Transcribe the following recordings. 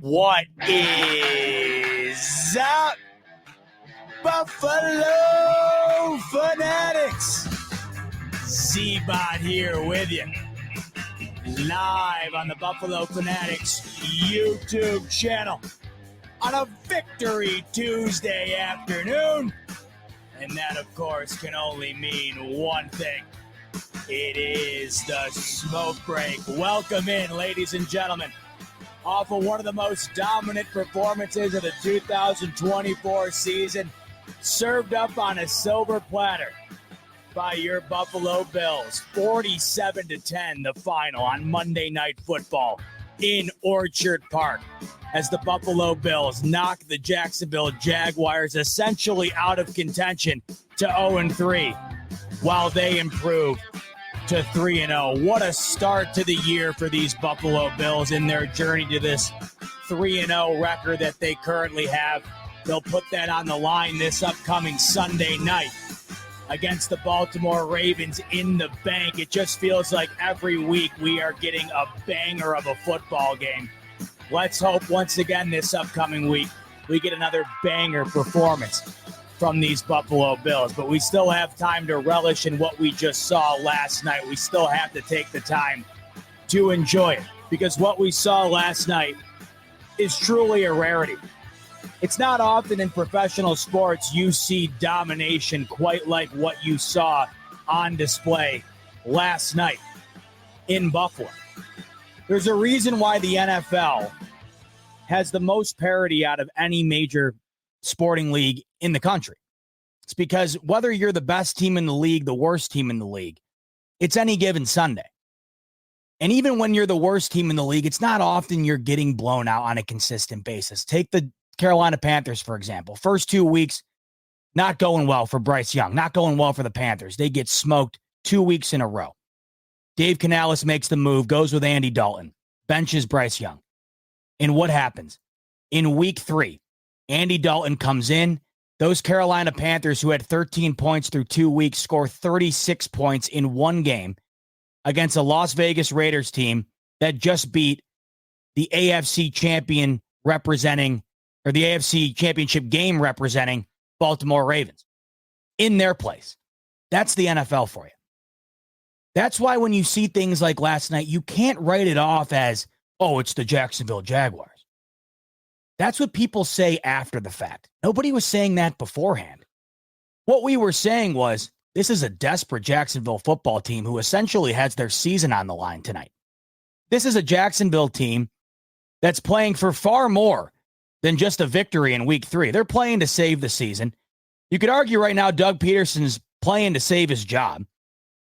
What is up, Buffalo Fanatics? Z-Bot here with you, live on the Buffalo Fanatics YouTube channel on a Victory Tuesday afternoon. And that, of course, can only mean one thing. It is the smoke break. Welcome in, ladies and gentlemen. Off of one of the most dominant performances of the 2024 season, served up on a silver platter by your Buffalo Bills. 47-10, the final on Monday Night Football in Orchard Park, as the Buffalo Bills knock the Jacksonville Jaguars essentially out of contention to 0-3, while they improve to 3-0. What a start to the year for these Buffalo Bills in their journey to this 3-0 record that they currently have. They'll put that on the line this upcoming Sunday night against the Baltimore Ravens in the bank. It just feels like every week we are getting a banger of a football game. Let's hope once again this upcoming week we get another banger performance from these Buffalo Bills. But we still have time to relish in what we just saw last night. We still have to take the time to enjoy it, because what we saw last night is truly a rarity. It's not often in professional sports you see domination quite like what you saw on display last night in Buffalo. There's a reason why the NFL has the most parity out of any major sporting league in the country. It's because whether you're the best team in the league, the worst team in the league, it's any given Sunday. And even when you're the worst team in the league, it's not often you're getting blown out on a consistent basis. Take the Carolina Panthers, for example. First 2 weeks, not going well for Bryce Young, not going well for the Panthers. They get smoked 2 weeks in a row. Dave Canales makes the move, goes with Andy Dalton, benches Bryce Young. And what happens? In week 3, Andy Dalton comes in. Those Carolina Panthers, who had 13 points through 2 weeks, score 36 points in one game against a Las Vegas Raiders team that just beat the AFC champion representing, or the AFC championship game representing Baltimore Ravens in their place. That's the NFL for you. That's why when you see things like last night, you can't write it off as, oh, it's the Jacksonville Jaguars. That's what people say after the fact. Nobody was saying that beforehand. What we were saying was, this is a desperate Jacksonville football team who essentially has their season on the line tonight. This is a Jacksonville team that's playing for far more than just a victory in week 3. They're playing to save the season. You could argue right now Doug Peterson's playing to save his job.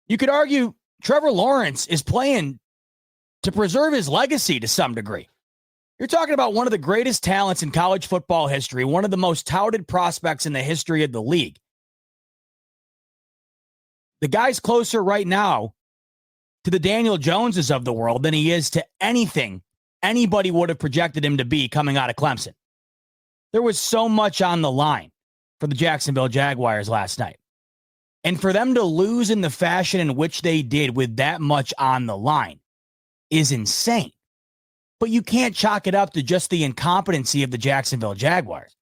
You could argue Trevor Lawrence is playing to preserve his legacy to some degree. You're talking about one of the greatest talents in college football history, one of the most touted prospects in the history of the league. The guy's closer right now to the Daniel Joneses of the world than he is to anything anybody would have projected him to be coming out of Clemson. There was so much on the line for the Jacksonville Jaguars last night. And for them to lose in the fashion in which they did with that much on the line is insane. But you can't chalk it up to just the incompetency of the Jacksonville Jaguars.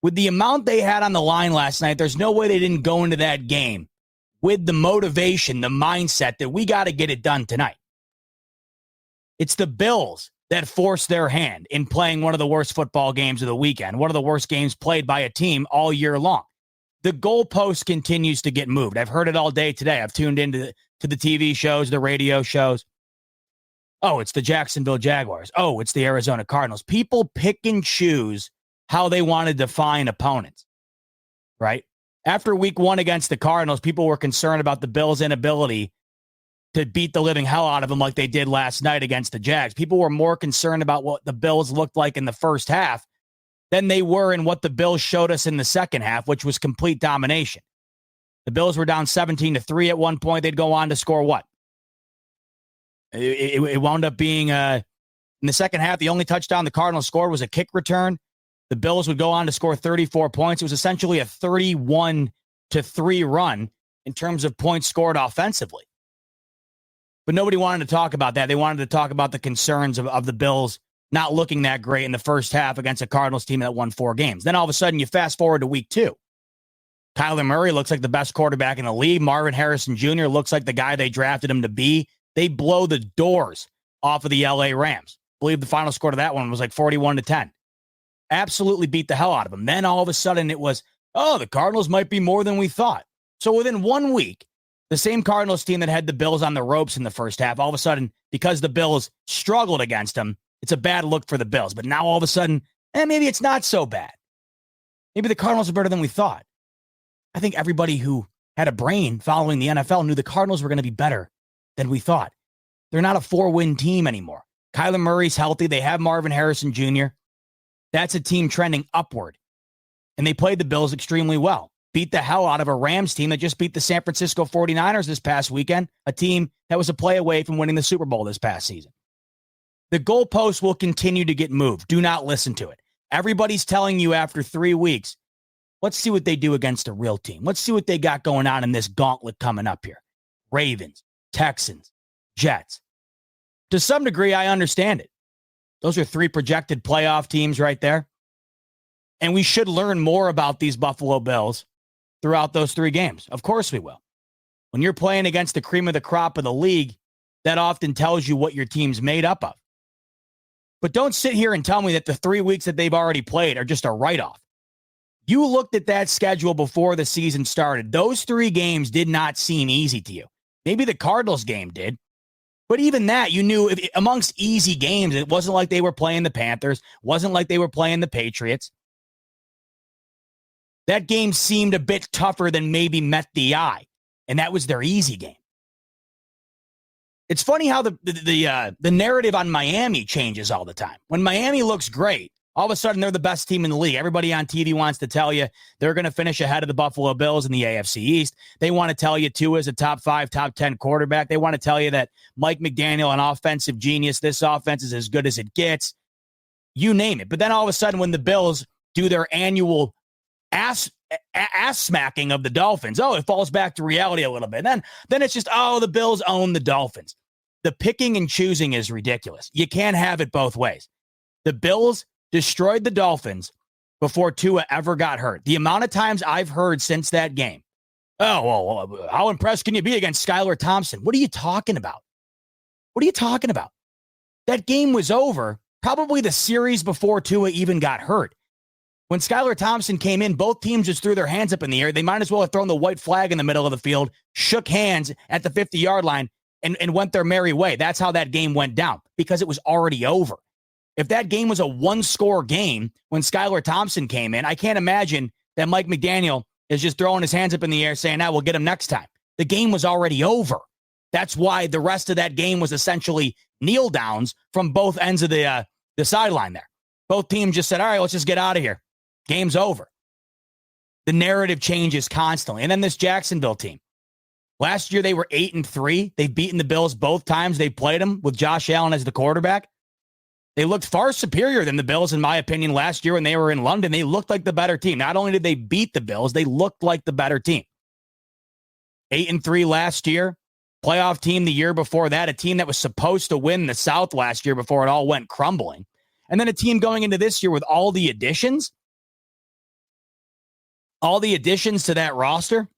With the amount they had on the line last night, there's no way they didn't go into that game with the motivation, the mindset that we got to get it done tonight. It's the Bills that forced their hand in playing one of the worst football games of the weekend, one of the worst games played by a team all year long. The goalpost continues to get moved. I've heard it all day today. I've tuned into the TV shows, the radio shows. Oh, it's the Jacksonville Jaguars. Oh, it's the Arizona Cardinals. People pick and choose how they want to define opponents, right? After week 1 against the Cardinals, people were concerned about the Bills' inability to beat the living hell out of them like they did last night against the Jags. People were more concerned about what the Bills looked like in the first half than they were in what the Bills showed us in the second half, which was complete domination. The Bills were down 17-3 at one point. They'd go on to score what? It wound up being, in the second half, the only touchdown the Cardinals scored was a kick return. The Bills would go on to score 34 points. It was essentially a 31-3 run in terms of points scored offensively. But nobody wanted to talk about that. They wanted to talk about the concerns of the Bills not looking that great in the first half against a Cardinals team that won 4 games. Then all of a sudden you fast forward to week 2. Kyler Murray looks like the best quarterback in the league. Marvin Harrison Jr. looks like the guy they drafted him to be. They blow the doors off of the LA Rams. I believe the final score to that one was like 41-10. Absolutely beat the hell out of them. Then all of a sudden it was, the Cardinals might be more than we thought. So within 1 week, the same Cardinals team that had the Bills on the ropes in the first half, all of a sudden, because the Bills struggled against them, it's a bad look for the Bills. But now all of a sudden, maybe it's not so bad. Maybe the Cardinals are better than we thought. I think everybody who had a brain following the NFL knew the Cardinals were going to be better than we thought. They're not a 4-win team anymore. Kyler Murray's healthy. They have Marvin Harrison Jr. That's a team trending upward. And they played the Bills extremely well. Beat the hell out of a Rams team that just beat the San Francisco 49ers this past weekend, a team that was a play away from winning the Super Bowl this past season. The goalpost will continue to get moved. Do not listen to it. Everybody's telling you after 3 weeks, let's see what they do against a real team. Let's see what they got going on in this gauntlet coming up here. Ravens, Texans, Jets. To some degree, I understand it. Those are 3 projected playoff teams right there. And we should learn more about these Buffalo Bills throughout those 3 games. Of course we will. When you're playing against the cream of the crop of the league, that often tells you what your team's made up of. But don't sit here and tell me that the 3 weeks that they've already played are just a write-off. You looked at that schedule before the season started. Those 3 games did not seem easy to you. Maybe the Cardinals game did. But even that, you knew amongst easy games, it wasn't like they were playing the Panthers. Wasn't like they were playing the Patriots. That game seemed a bit tougher than maybe met the eye. And that was their easy game. It's funny how the narrative on Miami changes all the time. When Miami looks great, all of a sudden they're the best team in the league. Everybody on TV wants to tell you they're going to finish ahead of the Buffalo Bills in the AFC East. They want to tell you Tua is a top 5, top 10 quarterback. They want to tell you that Mike McDaniel, an offensive genius, this offense is as good as it gets. You name it. But then all of a sudden when the Bills do their annual ass smacking of the Dolphins, it falls back to reality a little bit. Then it's just, the Bills own the Dolphins. The picking and choosing is ridiculous. You can't have it both ways. The Bills destroyed the Dolphins before Tua ever got hurt. The amount of times I've heard since that game, how impressed can you be against Skylar Thompson? What are you talking about? What are you talking about? That game was over probably the series before Tua even got hurt. When Skylar Thompson came in, both teams just threw their hands up in the air. They might as well have thrown the white flag in the middle of the field, shook hands at the 50-yard line, and went their merry way. That's how that game went down, because it was already over. If that game was a 1-score game when Skylar Thompson came in, I can't imagine that Mike McDaniel is just throwing his hands up in the air saying, we'll get him next time. The game was already over. That's why the rest of that game was essentially kneel downs from both ends of the sideline there. Both teams just said, all right, let's just get out of here. Game's over. The narrative changes constantly. And then this Jacksonville team. Last year, they were 8-3. They've beaten the Bills both times they played them with Josh Allen as the quarterback. They looked far superior than the Bills, in my opinion, last year when they were in London. They looked like the better team. Not only did they beat the Bills, they looked like the better team. 8-3 last year. Playoff team the year before that. A team that was supposed to win the South last year before it all went crumbling. And then a team going into this year with all the additions to that roster.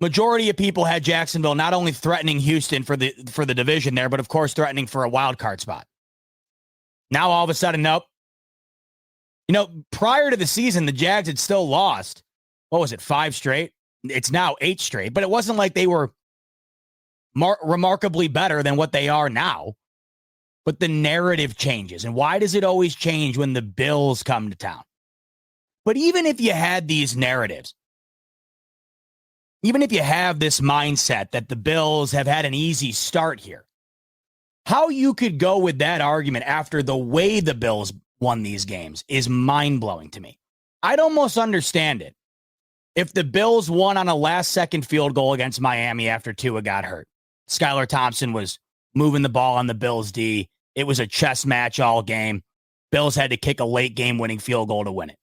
Majority of people had Jacksonville not only threatening Houston for the division there, but of course threatening for a wild card spot. Now all of a sudden, nope. Prior to the season, the Jags had still lost. What was it, 5 straight? It's now 8 straight, but it wasn't like they were remarkably better than what they are now. But the narrative changes. And why does it always change when the Bills come to town? But even if you had these narratives, even if you have this mindset that the Bills have had an easy start here, how you could go with that argument after the way the Bills won these games is mind-blowing to me. I'd almost understand it if the Bills won on a last-second field goal against Miami after Tua got hurt. Skylar Thompson was moving the ball on the Bills' D. It was a chess match all game. Bills had to kick a late game-winning field goal to win it.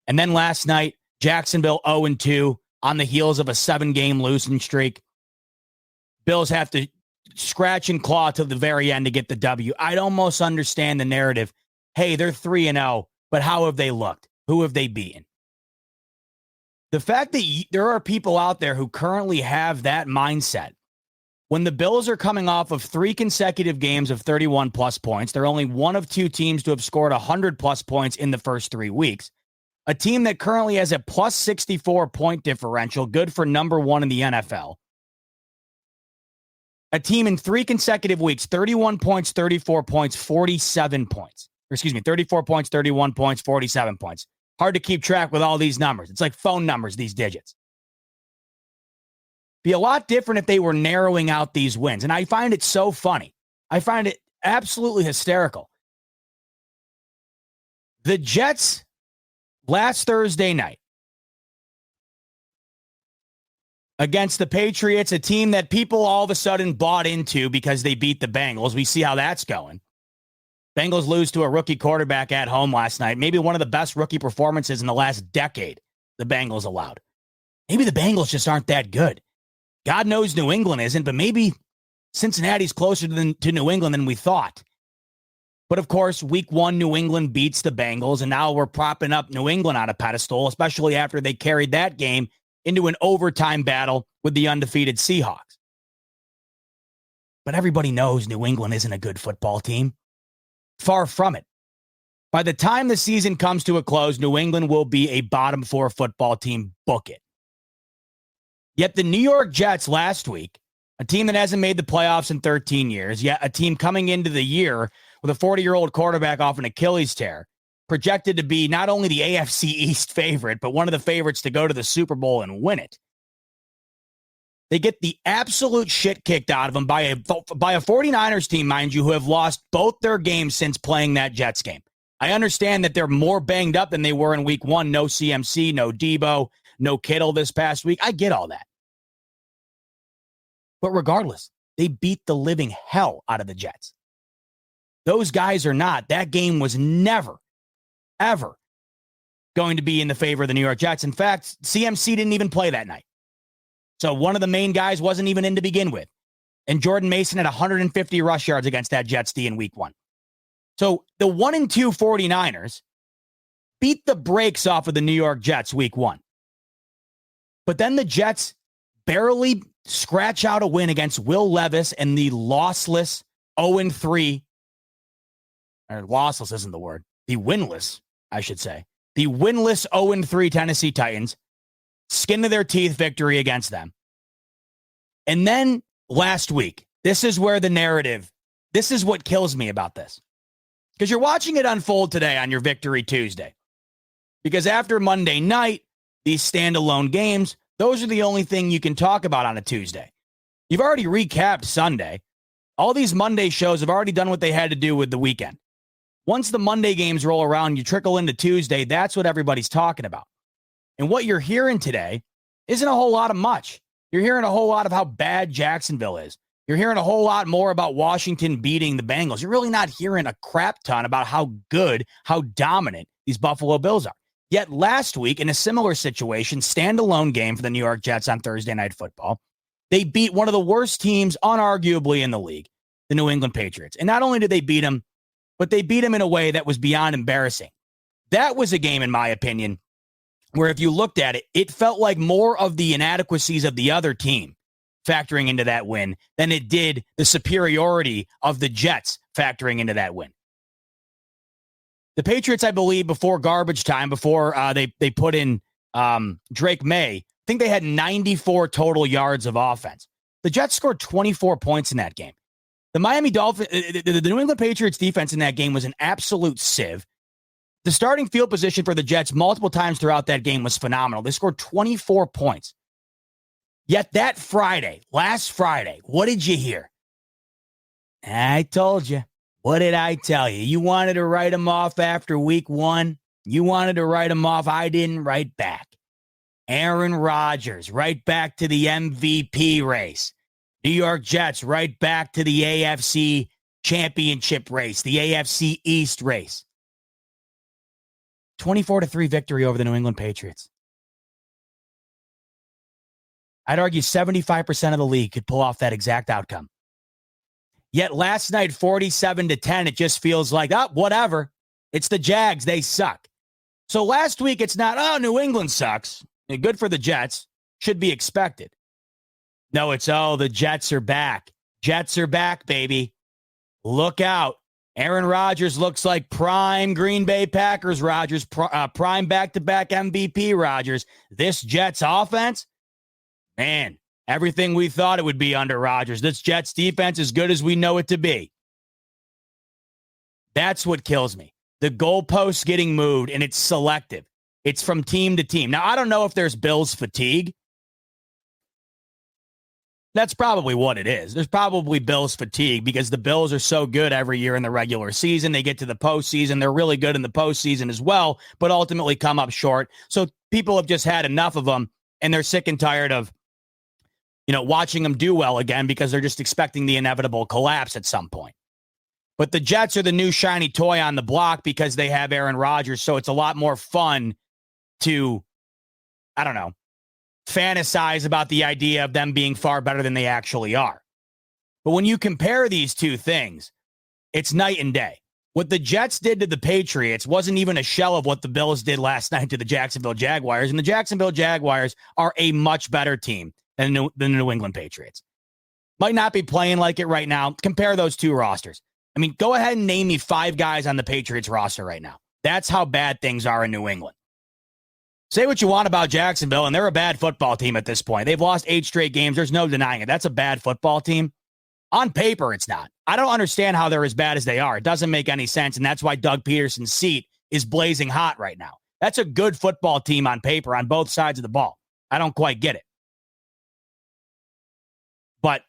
And then last night, Jacksonville 0-2 on the heels of a 7-game losing streak. Bills have to scratch and claw to the very end to get the W. I'd almost understand the narrative. Hey, they're 3-0, but how have they looked? Who have they beaten? The fact that there are people out there who currently have that mindset, when the Bills are coming off of 3 consecutive games of 31-plus points, they're only one of 2 teams to have scored 100-plus points in the first 3 weeks. A team that currently has a plus 64 point differential, good for number 1 in the NFL. A team in 3 consecutive weeks, 31 points, 34 points, 47 points. 34 points, 31 points, 47 points. Hard to keep track with all these numbers. It's like phone numbers, these digits. Be a lot different if they were narrowing out these wins. And I find it so funny. I find it absolutely hysterical. The Jets last Thursday night against the Patriots, a team that people all of a sudden bought into because they beat the Bengals. We see how that's going. Bengals lose to a rookie quarterback at home last night. Maybe one of the best rookie performances in the last decade the Bengals allowed. Maybe the Bengals just aren't that good. God knows New England isn't, but maybe Cincinnati's closer to New England than we thought. But of course, week 1, New England beats the Bengals, and now we're propping up New England on a pedestal, especially after they carried that game into an overtime battle with the undefeated Seahawks. But everybody knows New England isn't a good football team. Far from it. By the time the season comes to a close, New England will be a bottom 4 football team. Book it. Yet the New York Jets last week, a team that hasn't made the playoffs in 13 years, yet a team coming into the year with a 40-year-old quarterback off an Achilles tear, projected to be not only the AFC East favorite, but one of the favorites to go to the Super Bowl and win it. They get the absolute shit kicked out of them by a 49ers team, mind you, who have lost both their games since playing that Jets game. I understand that they're more banged up than they were in week 1. No CMC, no Debo, no Kittle this past week. I get all that. But regardless, they beat the living hell out of the Jets. Those guys are not. That game was never, ever going to be in the favor of the New York Jets. In fact, CMC didn't even play that night. So one of the main guys wasn't even in to begin with. And Jordan Mason had 150 rush yards against that Jets D in week 1. So the 1-2 49ers beat the brakes off of the New York Jets week 1. But then the Jets barely scratch out a win against Will Levis and the lossless 0-3. Or lossless isn't the word. The winless, I should say. The winless 0-3 Tennessee Titans. Skin to their teeth victory against them. And then last week, this is where the narrative, this is what kills me about this. Because you're watching it unfold today on your Victory Tuesday. Because after Monday night, these standalone games, those are the only thing you can talk about on a Tuesday. You've already recapped Sunday. All these Monday shows have already done what they had to do with the weekend. Once the Monday games roll around, you trickle into Tuesday, that's what everybody's talking about. And what you're hearing today isn't a whole lot of much. You're hearing a whole lot of how bad Jacksonville is. You're hearing a whole lot more about Washington beating the Bengals. You're really not hearing a crap ton about how good, how dominant these Buffalo Bills are. Yet last week, in a similar situation, standalone game for the New York Jets on Thursday Night Football, they beat one of the worst teams, unarguably, in the league, the New England Patriots. And not only did they beat them, but they beat them in a way that was beyond embarrassing. That was a game, in my opinion, where if you looked at it, it felt like more of the inadequacies of the other team factoring into that win than it did the superiority of the Jets factoring into that win. The Patriots, I believe, before garbage time, before they put in Drake May, I think they had 94 total yards of offense. The Jets scored 24 points in that game. The Miami Dolphins, the New England Patriots defense in that game was an absolute sieve. The starting field position for the Jets multiple times throughout that game was phenomenal. They scored 24 points. Yet that Friday, last Friday, what did you hear? I told you. What did I tell you? You wanted to write them off after week 1. You wanted to write them off. I didn't write back. Aaron Rodgers, right back to the MVP race. New York Jets, right back to the AFC championship race, the AFC East race. 24-3 victory over the New England Patriots. I'd argue 75% of the league could pull off that exact outcome. Yet last night, 47-10, it just feels like, whatever. It's the Jags. They suck. So last week, it's not, New England sucks. Good for the Jets. Should be expected. No, it's, the Jets are back. Jets are back, baby. Look out. Aaron Rodgers looks like prime Green Bay Packers Rodgers, prime back-to-back MVP Rodgers. This Jets offense, man, everything we thought it would be under Rodgers. This Jets defense is good as we know it to be. That's what kills me. The goalposts getting moved, and it's selective. It's from team to team. Now, I don't know if there's Bills fatigue. That's probably what it is. There's probably Bills fatigue because the Bills are so good every year in the regular season. They get to the postseason. They're really good in the postseason as well, but ultimately come up short. So people have just had enough of them, and they're sick and tired of, watching them do well again because they're just expecting the inevitable collapse at some point. But the Jets are the new shiny toy on the block because they have Aaron Rodgers, so it's a lot more fun to, fantasize about the idea of them being far better than they actually are. But when you compare these two things, it's night and day. What the Jets did to the Patriots wasn't even a shell of what the Bills did last night to the Jacksonville Jaguars, and the Jacksonville Jaguars are a much better team than the New England Patriots. Might not be playing like it right now. Compare those two rosters. Go ahead and name me 5 guys on the Patriots roster right now. That's how bad things are in New England. Say what you want about Jacksonville, and they're a bad football team at this point. They've lost 8 straight games. There's no denying it. That's a bad football team. On paper, it's not. I don't understand how they're as bad as they are. It doesn't make any sense, and that's why Doug Peterson's seat is blazing hot right now. That's a good football team on paper on both sides of the ball. I don't quite get it. But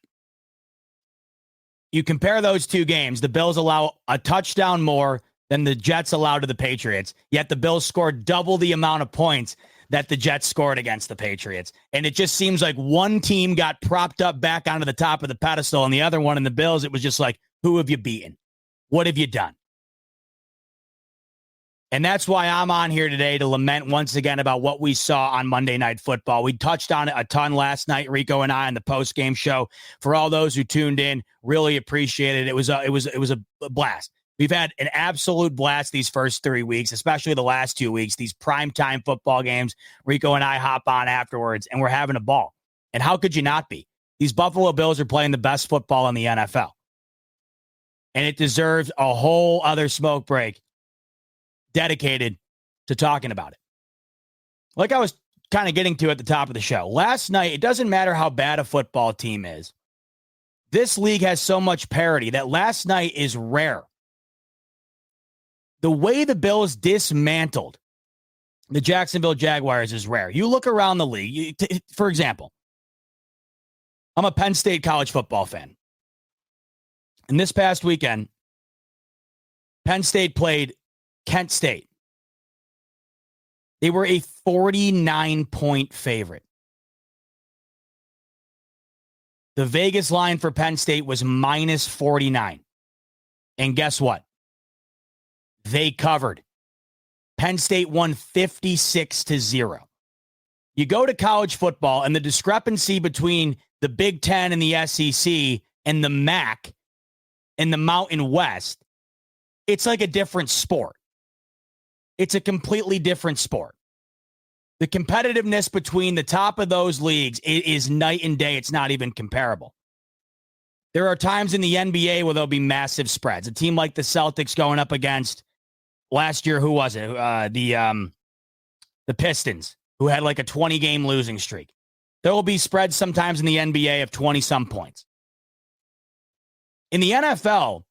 you compare those two games, the Bills allow a touchdown more than the Jets allowed to the Patriots, yet the Bills scored double the amount of points that the Jets scored against the Patriots. And it just seems like one team got propped up back onto the top of the pedestal, and the other one in the Bills, it was just like, who have you beaten? What have you done? And that's why I'm on here today to lament once again about what we saw on Monday Night Football. We touched on it a ton last night, Rico and I, on the post-game show. For all those who tuned in, really appreciate it. It was a blast. We've had an absolute blast these first 3 weeks, especially the last 2 weeks, these primetime football games. Rico and I hop on afterwards, and we're having a ball. And how could you not be? These Buffalo Bills are playing the best football in the NFL. And it deserves a whole other smoke break dedicated to talking about it. Like I was kind of getting to at the top of the show. Last night, it doesn't matter how bad a football team is. This league has so much parity that last night is rare. The way the Bills dismantled the Jacksonville Jaguars is rare. You look around the league, for example, I'm a Penn State college football fan. And this past weekend, Penn State played Kent State. They were a 49-point favorite. The Vegas line for Penn State was minus 49. And guess what? They covered. Penn State won 56-0. You go to college football, and the discrepancy between the Big Ten and the SEC and the MAC and the Mountain West, it's like a different sport. It's a completely different sport. The competitiveness between the top of those leagues is night and day. It's not even comparable. There are times in the NBA where there'll be massive spreads. A team like the Celtics going up against last year, who was it? The Pistons, who had like a 20-game losing streak. There will be spreads sometimes in the NBA of 20-some points. In the NFL,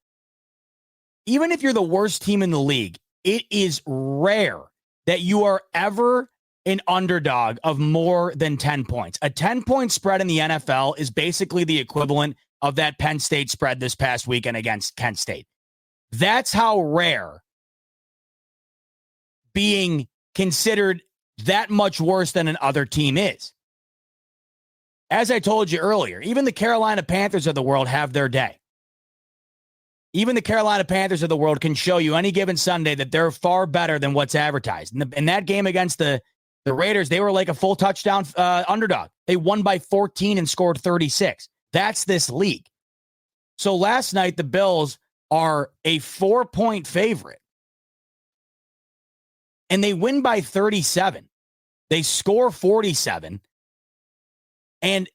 even if you're the worst team in the league, it is rare that you are ever an underdog of more than 10 points. A 10-point spread in the NFL is basically the equivalent of that Penn State spread this past weekend against Kent State. That's how rare being considered that much worse than an other team is. As I told you earlier, even the Carolina Panthers of the world have their day. Even the Carolina Panthers of the world can show you any given Sunday that they're far better than what's advertised. In that game against the Raiders, they were like a full touchdown underdog. They won by 14 and scored 36. That's this league. So last night, the Bills are a 4-point favorite. And they win by 37. They score 47. And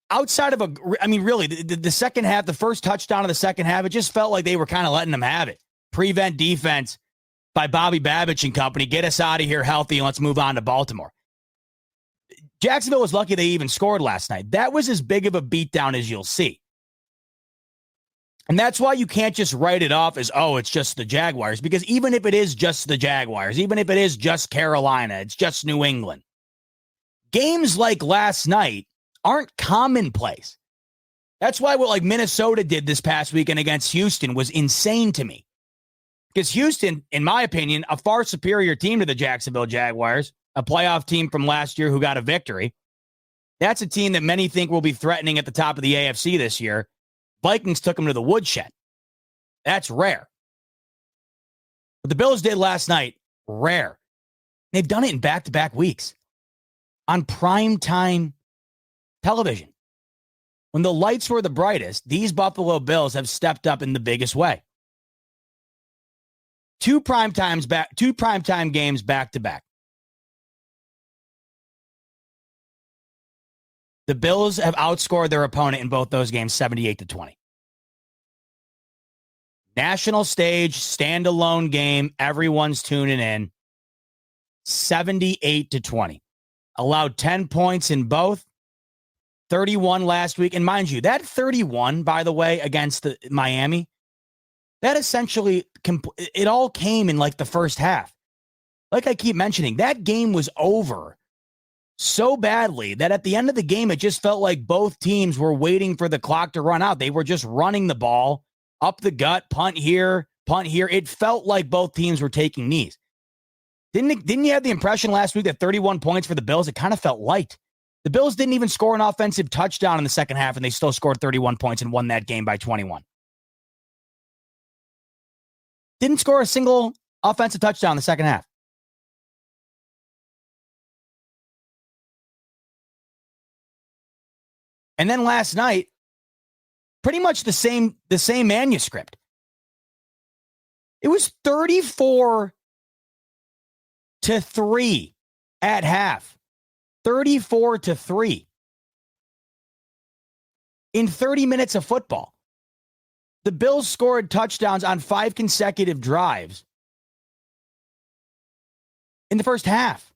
outside of really, the second half, the first touchdown of the second half, it just felt like they were kind of letting them have it. Prevent defense by Bobby Babich and company. Get us out of here healthy and let's move on to Baltimore. Jacksonville was lucky they even scored last night. That was as big of a beatdown as you'll see. And that's why you can't just write it off as, oh, it's just the Jaguars. Because even if it is just the Jaguars, even if it is just Carolina, it's just New England, games like last night aren't commonplace. That's why what like Minnesota did this past weekend against Houston was insane to me. Because Houston, in my opinion, a far superior team to the Jacksonville Jaguars, a playoff team from last year who got a victory. That's a team that many think will be threatening at the top of the AFC this year. Vikings took them to the woodshed. That's rare. What the Bills did last night, rare. They've done it in back-to-back weeks on primetime television. When the lights were the brightest, these Buffalo Bills have stepped up in the biggest way. Two primetime games back-to-back. The Bills have outscored their opponent in both those games 78-20. National stage, standalone game, everyone's tuning in. 78-20. Allowed 10 points in both. 31 last week. And mind you, that 31, by the way, against Miami, that essentially, it all came in like the first half. Like I keep mentioning, that game was over so badly that at the end of the game, it just felt like both teams were waiting for the clock to run out. They were just running the ball up the gut, punt here, punt here. It felt like both teams were taking knees. Didn't you have the impression last week that 31 points for the Bills? It kind of felt light. The Bills didn't even score an offensive touchdown in the second half, and they still scored 31 points and won that game by 21. Didn't score a single offensive touchdown in the second half. And then last night, pretty much the same manuscript. It was 34-3 at half. 34-3 in 30 minutes of football. The Bills scored touchdowns on 5 consecutive drives in the first half.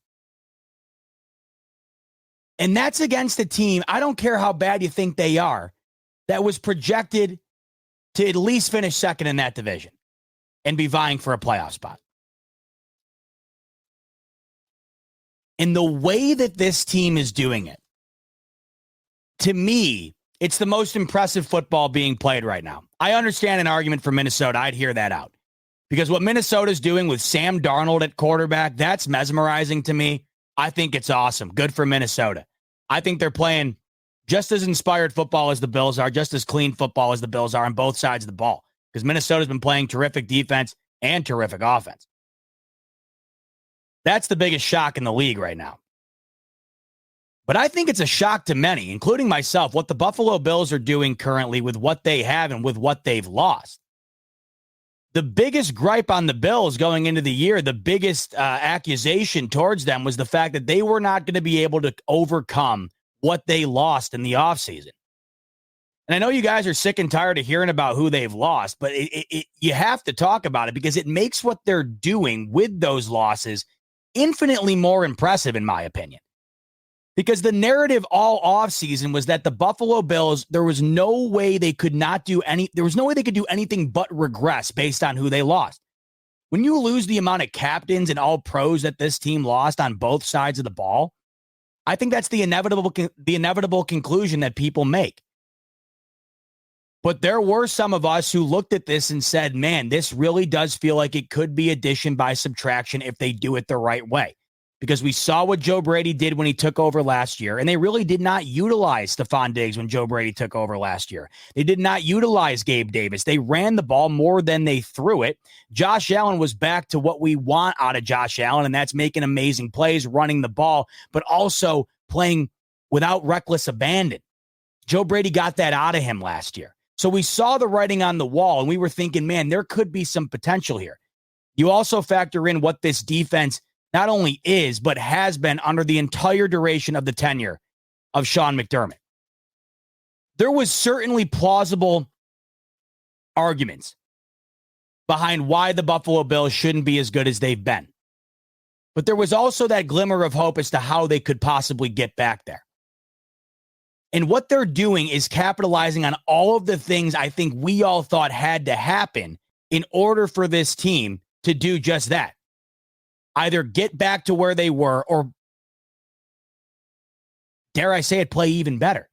And that's against a team, I don't care how bad you think they are, that was projected to at least finish second in that division and be vying for a playoff spot. And the way that this team is doing it, to me, it's the most impressive football being played right now. I understand an argument for Minnesota. I'd hear that out. Because what Minnesota's doing with Sam Darnold at quarterback, that's mesmerizing to me. I think it's awesome. Good for Minnesota. I think they're playing just as inspired football as the Bills are, just as clean football as the Bills are on both sides of the ball. Because Minnesota's been playing terrific defense and terrific offense. That's the biggest shock in the league right now. But I think it's a shock to many, including myself, what the Buffalo Bills are doing currently with what they have and with what they've lost. The biggest gripe on the Bills going into the year, the biggest accusation towards them was the fact that they were not going to be able to overcome what they lost in the offseason. And I know you guys are sick and tired of hearing about who they've lost, but you have to talk about it because it makes what they're doing with those losses infinitely more impressive, in my opinion. Because the narrative all offseason was that the Buffalo Bills, there was no way they could do anything but regress based on who they lost. When you lose the amount of captains and all pros that this team lost on both sides of the ball, I think that's the inevitable conclusion that people make. But there were some of us who looked at this and said, man, this really does feel like it could be addition by subtraction if they do it the right way. Because we saw what Joe Brady did when he took over last year, and they really did not utilize Stephon Diggs when Joe Brady took over last year. They did not utilize Gabe Davis. They ran the ball more than they threw it. Josh Allen was back to what we want out of Josh Allen, and that's making amazing plays, running the ball, but also playing without reckless abandon. Joe Brady got that out of him last year. So we saw the writing on the wall, and we were thinking, man, there could be some potential here. You also factor in what this defense not only is, but has been under the entire duration of the tenure of Sean McDermott. There was certainly plausible arguments behind why the Buffalo Bills shouldn't be as good as they've been. But there was also that glimmer of hope as to how they could possibly get back there. And what they're doing is capitalizing on all of the things I think we all thought had to happen in order for this team to do just that. Either get back to where they were or, dare I say it, play even better.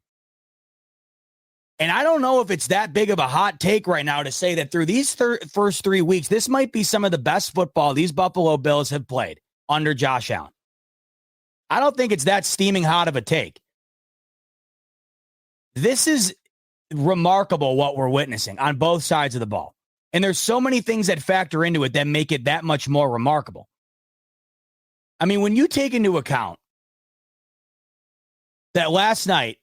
And I don't know if it's that big of a hot take right now to say that through these first 3 weeks, this might be some of the best football these Buffalo Bills have played under Josh Allen. I don't think it's that steaming hot of a take. This is remarkable what we're witnessing on both sides of the ball. And there's so many things that factor into it that make it that much more remarkable. I mean, when you take into account that last night,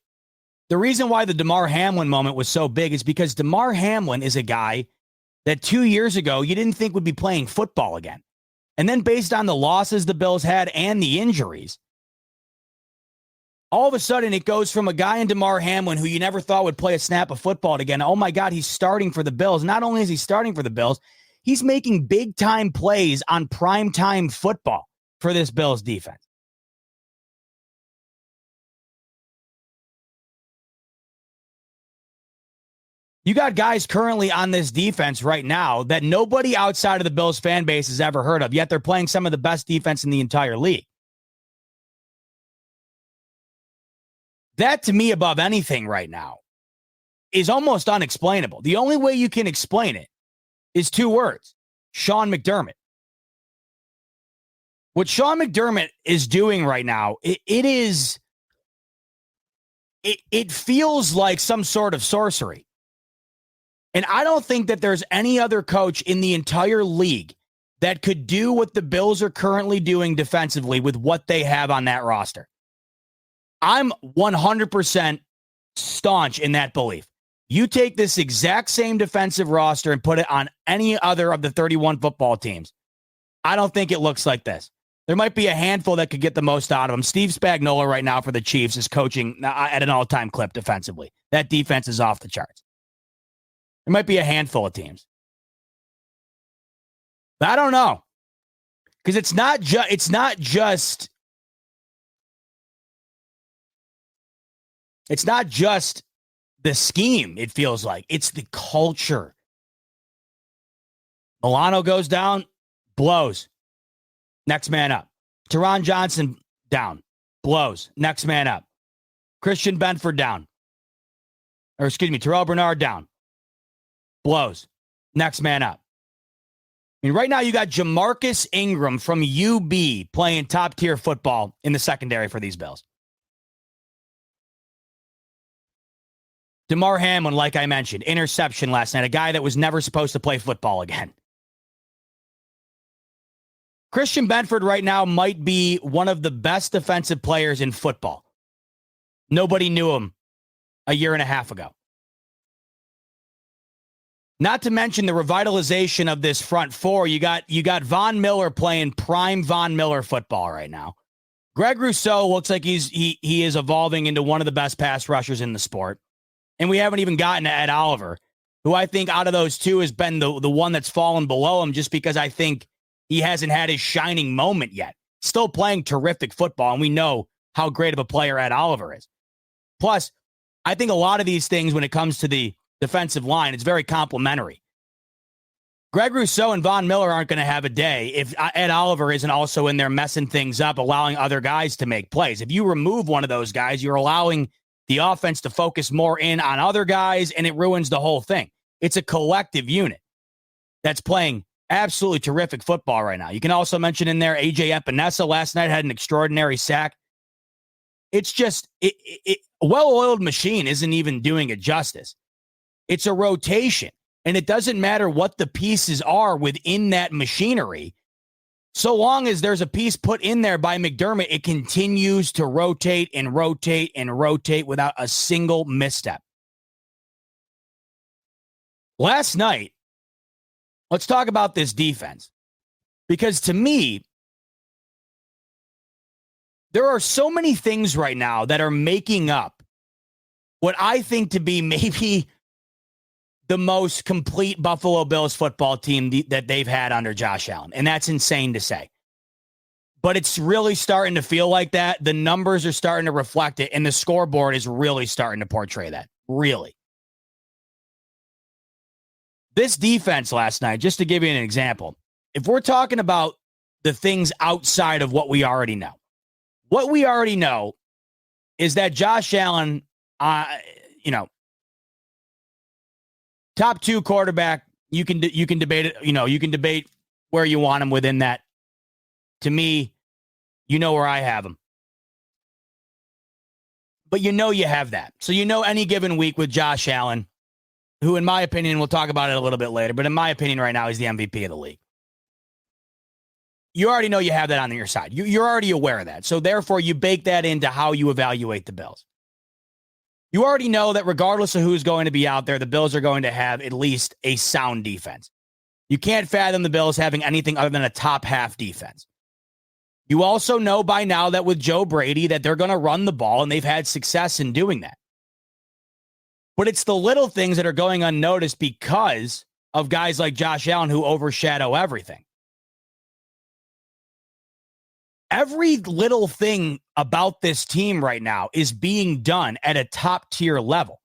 the reason why the Damar Hamlin moment was so big is because Damar Hamlin is a guy that 2 years ago you didn't think would be playing football again. And then based on the losses the Bills had and the injuries, all of a sudden it goes from a guy in Damar Hamlin who you never thought would play a snap of football again. Oh my God, he's starting for the Bills. Not only is he starting for the Bills, he's making big time plays on prime time football for this Bills defense. You got guys currently on this defense right now that nobody outside of the Bills fan base has ever heard of, yet they're playing some of the best defense in the entire league. That, to me, above anything right now, is almost unexplainable. The only way you can explain it is 2 words: Sean McDermott. What Sean McDermott is doing right now, it feels like some sort of sorcery. And I don't think that there's any other coach in the entire league that could do what the Bills are currently doing defensively with what they have on that roster. I'm 100% staunch in that belief. You take this exact same defensive roster and put it on any other of the 31 football teams, I don't think it looks like this. There might be a handful that could get the most out of them. Steve Spagnuolo right now for the Chiefs is coaching at an all-time clip defensively. That defense is off the charts. There might be a handful of teams. But I don't know. Because it's not just the scheme, it feels like. It's the culture. Milano goes down, blows. Next man up. Teron Johnson down, blows. Next man up. Christian Benford down. Terrell Bernard down. Blows. Next man up. I mean, right now you got Jamarcus Ingram from UB playing top-tier football in the secondary for these Bills. Damar Hamlin, like I mentioned, interception last night, a guy that was never supposed to play football again. Christian Benford right now might be one of the best defensive players in football. Nobody knew him a year and a half ago. Not to mention the revitalization of this front four. You got Von Miller playing prime Von Miller football right now. Greg Rousseau looks like he is evolving into one of the best pass rushers in the sport. And we haven't even gotten to Ed Oliver, who I think out of those two has been the one that's fallen below him just because I think he hasn't had his shining moment yet. Still playing terrific football, and we know how great of a player Ed Oliver is. Plus, I think a lot of these things when it comes to the defensive line, it's very complimentary. Greg Rousseau and Von Miller aren't going to have a day if Ed Oliver isn't also in there messing things up, allowing other guys to make plays. If you remove one of those guys, you're allowing the offense to focus more in on other guys, and it ruins the whole thing. It's a collective unit that's playing absolutely terrific football right now. You can also mention in there A.J. Epinesa last night had an extraordinary sack. It's just a well-oiled machine isn't even doing it justice. It's a rotation, and it doesn't matter what the pieces are within that machinery. So long as there's a piece put in there by McDermott, it continues to rotate and rotate and rotate without a single misstep. Last night, let's talk about this defense. Because to me, there are so many things right now that are making up what I think to be maybe the most complete Buffalo Bills football team that they've had under Josh Allen. And that's insane to say. But it's really starting to feel like that. The numbers are starting to reflect it, and the scoreboard is really starting to portray that. Really. This defense last night, just to give you an example, if we're talking about the things outside of what we already know, what we already know is that Josh Allen, top 2 quarterback, you can debate it, you can debate where you want him within that. To me, you know where I have him. But you have that. So any given week with Josh Allen, who in my opinion, we'll talk about it a little bit later, but in my opinion right now, he's the MVP of the league. You already know you have that on your side. You're already aware of that. So therefore, you bake that into how you evaluate the Bills. You already know that regardless of who's going to be out there, the Bills are going to have at least a sound defense. You can't fathom the Bills having anything other than a top half defense. You also know by now that with Joe Brady that they're going to run the ball, and they've had success in doing that. But it's the little things that are going unnoticed because of guys like Josh Allen who overshadow everything. Every little thing about this team right now is being done at a top tier level,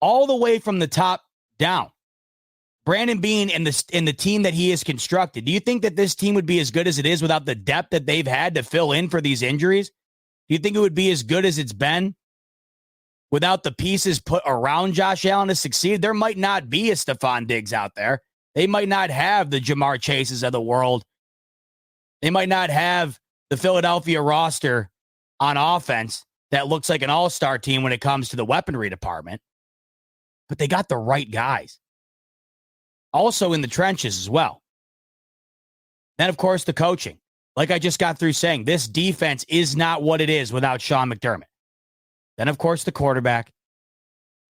all the way from the top down. Brandon Beane and the team that he has constructed. Do you think that this team would be as good as it is without the depth that they've had to fill in for these injuries? Do you think it would be as good as it's been without the pieces put around Josh Allen to succeed? There might not be a Stephon Diggs out there. They might not have the Jamar Chases of the world. They might not have the Philadelphia roster on offense that looks like an all-star team when it comes to the weaponry department. But they got the right guys. Also in the trenches as well. Then, of course, the coaching. Like I just got through saying, this defense is not what it is without Sean McDermott. Then, of course, the quarterback.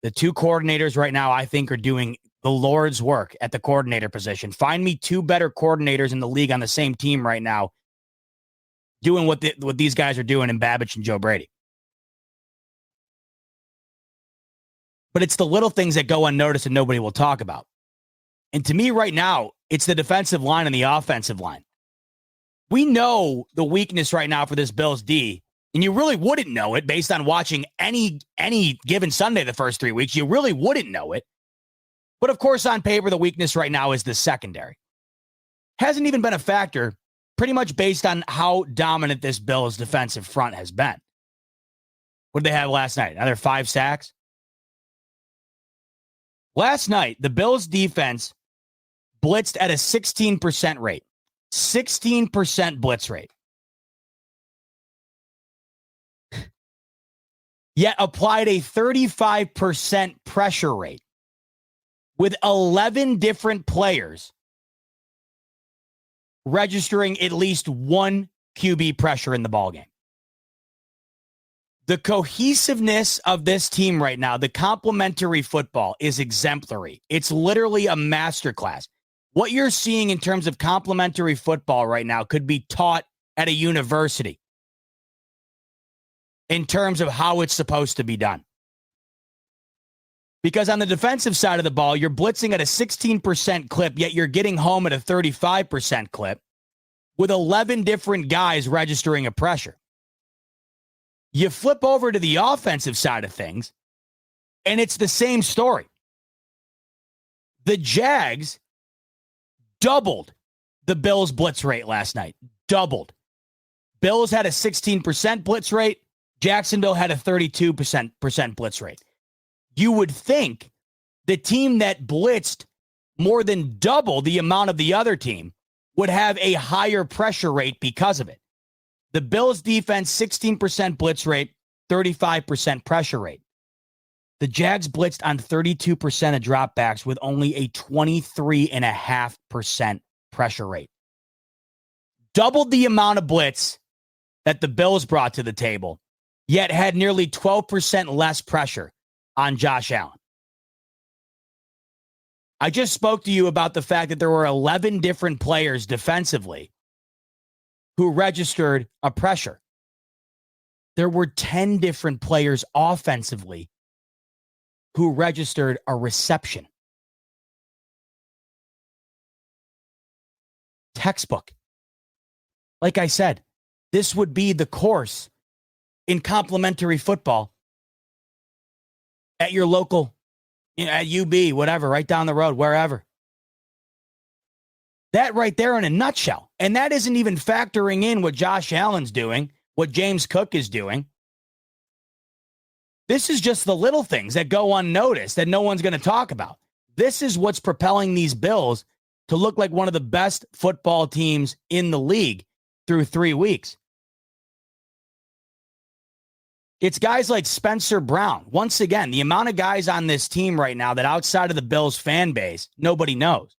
The 2 coordinators right now, I think, are doing the Lord's work at the coordinator position. Find me 2 better coordinators in the league on the same team right now doing what these guys are doing in Babich and Joe Brady. But it's the little things that go unnoticed and nobody will talk about. And to me right now, it's the defensive line and the offensive line. We know the weakness right now for this Bills D, and you really wouldn't know it based on watching any given Sunday the first 3 weeks. You really wouldn't know it. But of course, on paper, the weakness right now is the secondary. Hasn't even been a factor, pretty much based on how dominant this Bills defensive front has been. What did they have last night? Another 5 sacks? Last night, the Bills defense blitzed at a 16% rate. 16% blitz rate. Yet applied a 35% pressure rate with 11 different players registering at least 1 QB pressure in the ballgame. The cohesiveness of this team right now, the complementary football, is exemplary. It's literally a masterclass. What you're seeing in terms of complementary football right now could be taught at a university in terms of how it's supposed to be done. Because on the defensive side of the ball, you're blitzing at a 16% clip, yet you're getting home at a 35% clip with 11 different guys registering a pressure. You flip over to the offensive side of things, and it's the same story. The Jags doubled the Bills' blitz rate last night. Doubled. Bills had a 16% blitz rate. Jacksonville had a 32% blitz rate. You would think the team that blitzed more than double the amount of the other team would have a higher pressure rate because of it. The Bills' defense, 16% blitz rate, 35% pressure rate. The Jags blitzed on 32% of dropbacks with only a 23.5% pressure rate. Doubled the amount of blitz that the Bills brought to the table, yet had nearly 12% less pressure on Josh Allen. I just spoke to you about the fact that there were 11 different players defensively who registered a pressure. There were 10 different players offensively who registered a reception. Textbook. Like I said, this would be the course in complementary football at your local, at UB, whatever, right down the road, wherever. That right there in a nutshell. And that isn't even factoring in what Josh Allen's doing, what James Cook is doing. This is just the little things that go unnoticed that no one's going to talk about. This is what's propelling these Bills to look like one of the best football teams in the league through 3 weeks. It's guys like Spencer Brown. Once again, the amount of guys on this team right now that outside of the Bills fan base, nobody knows.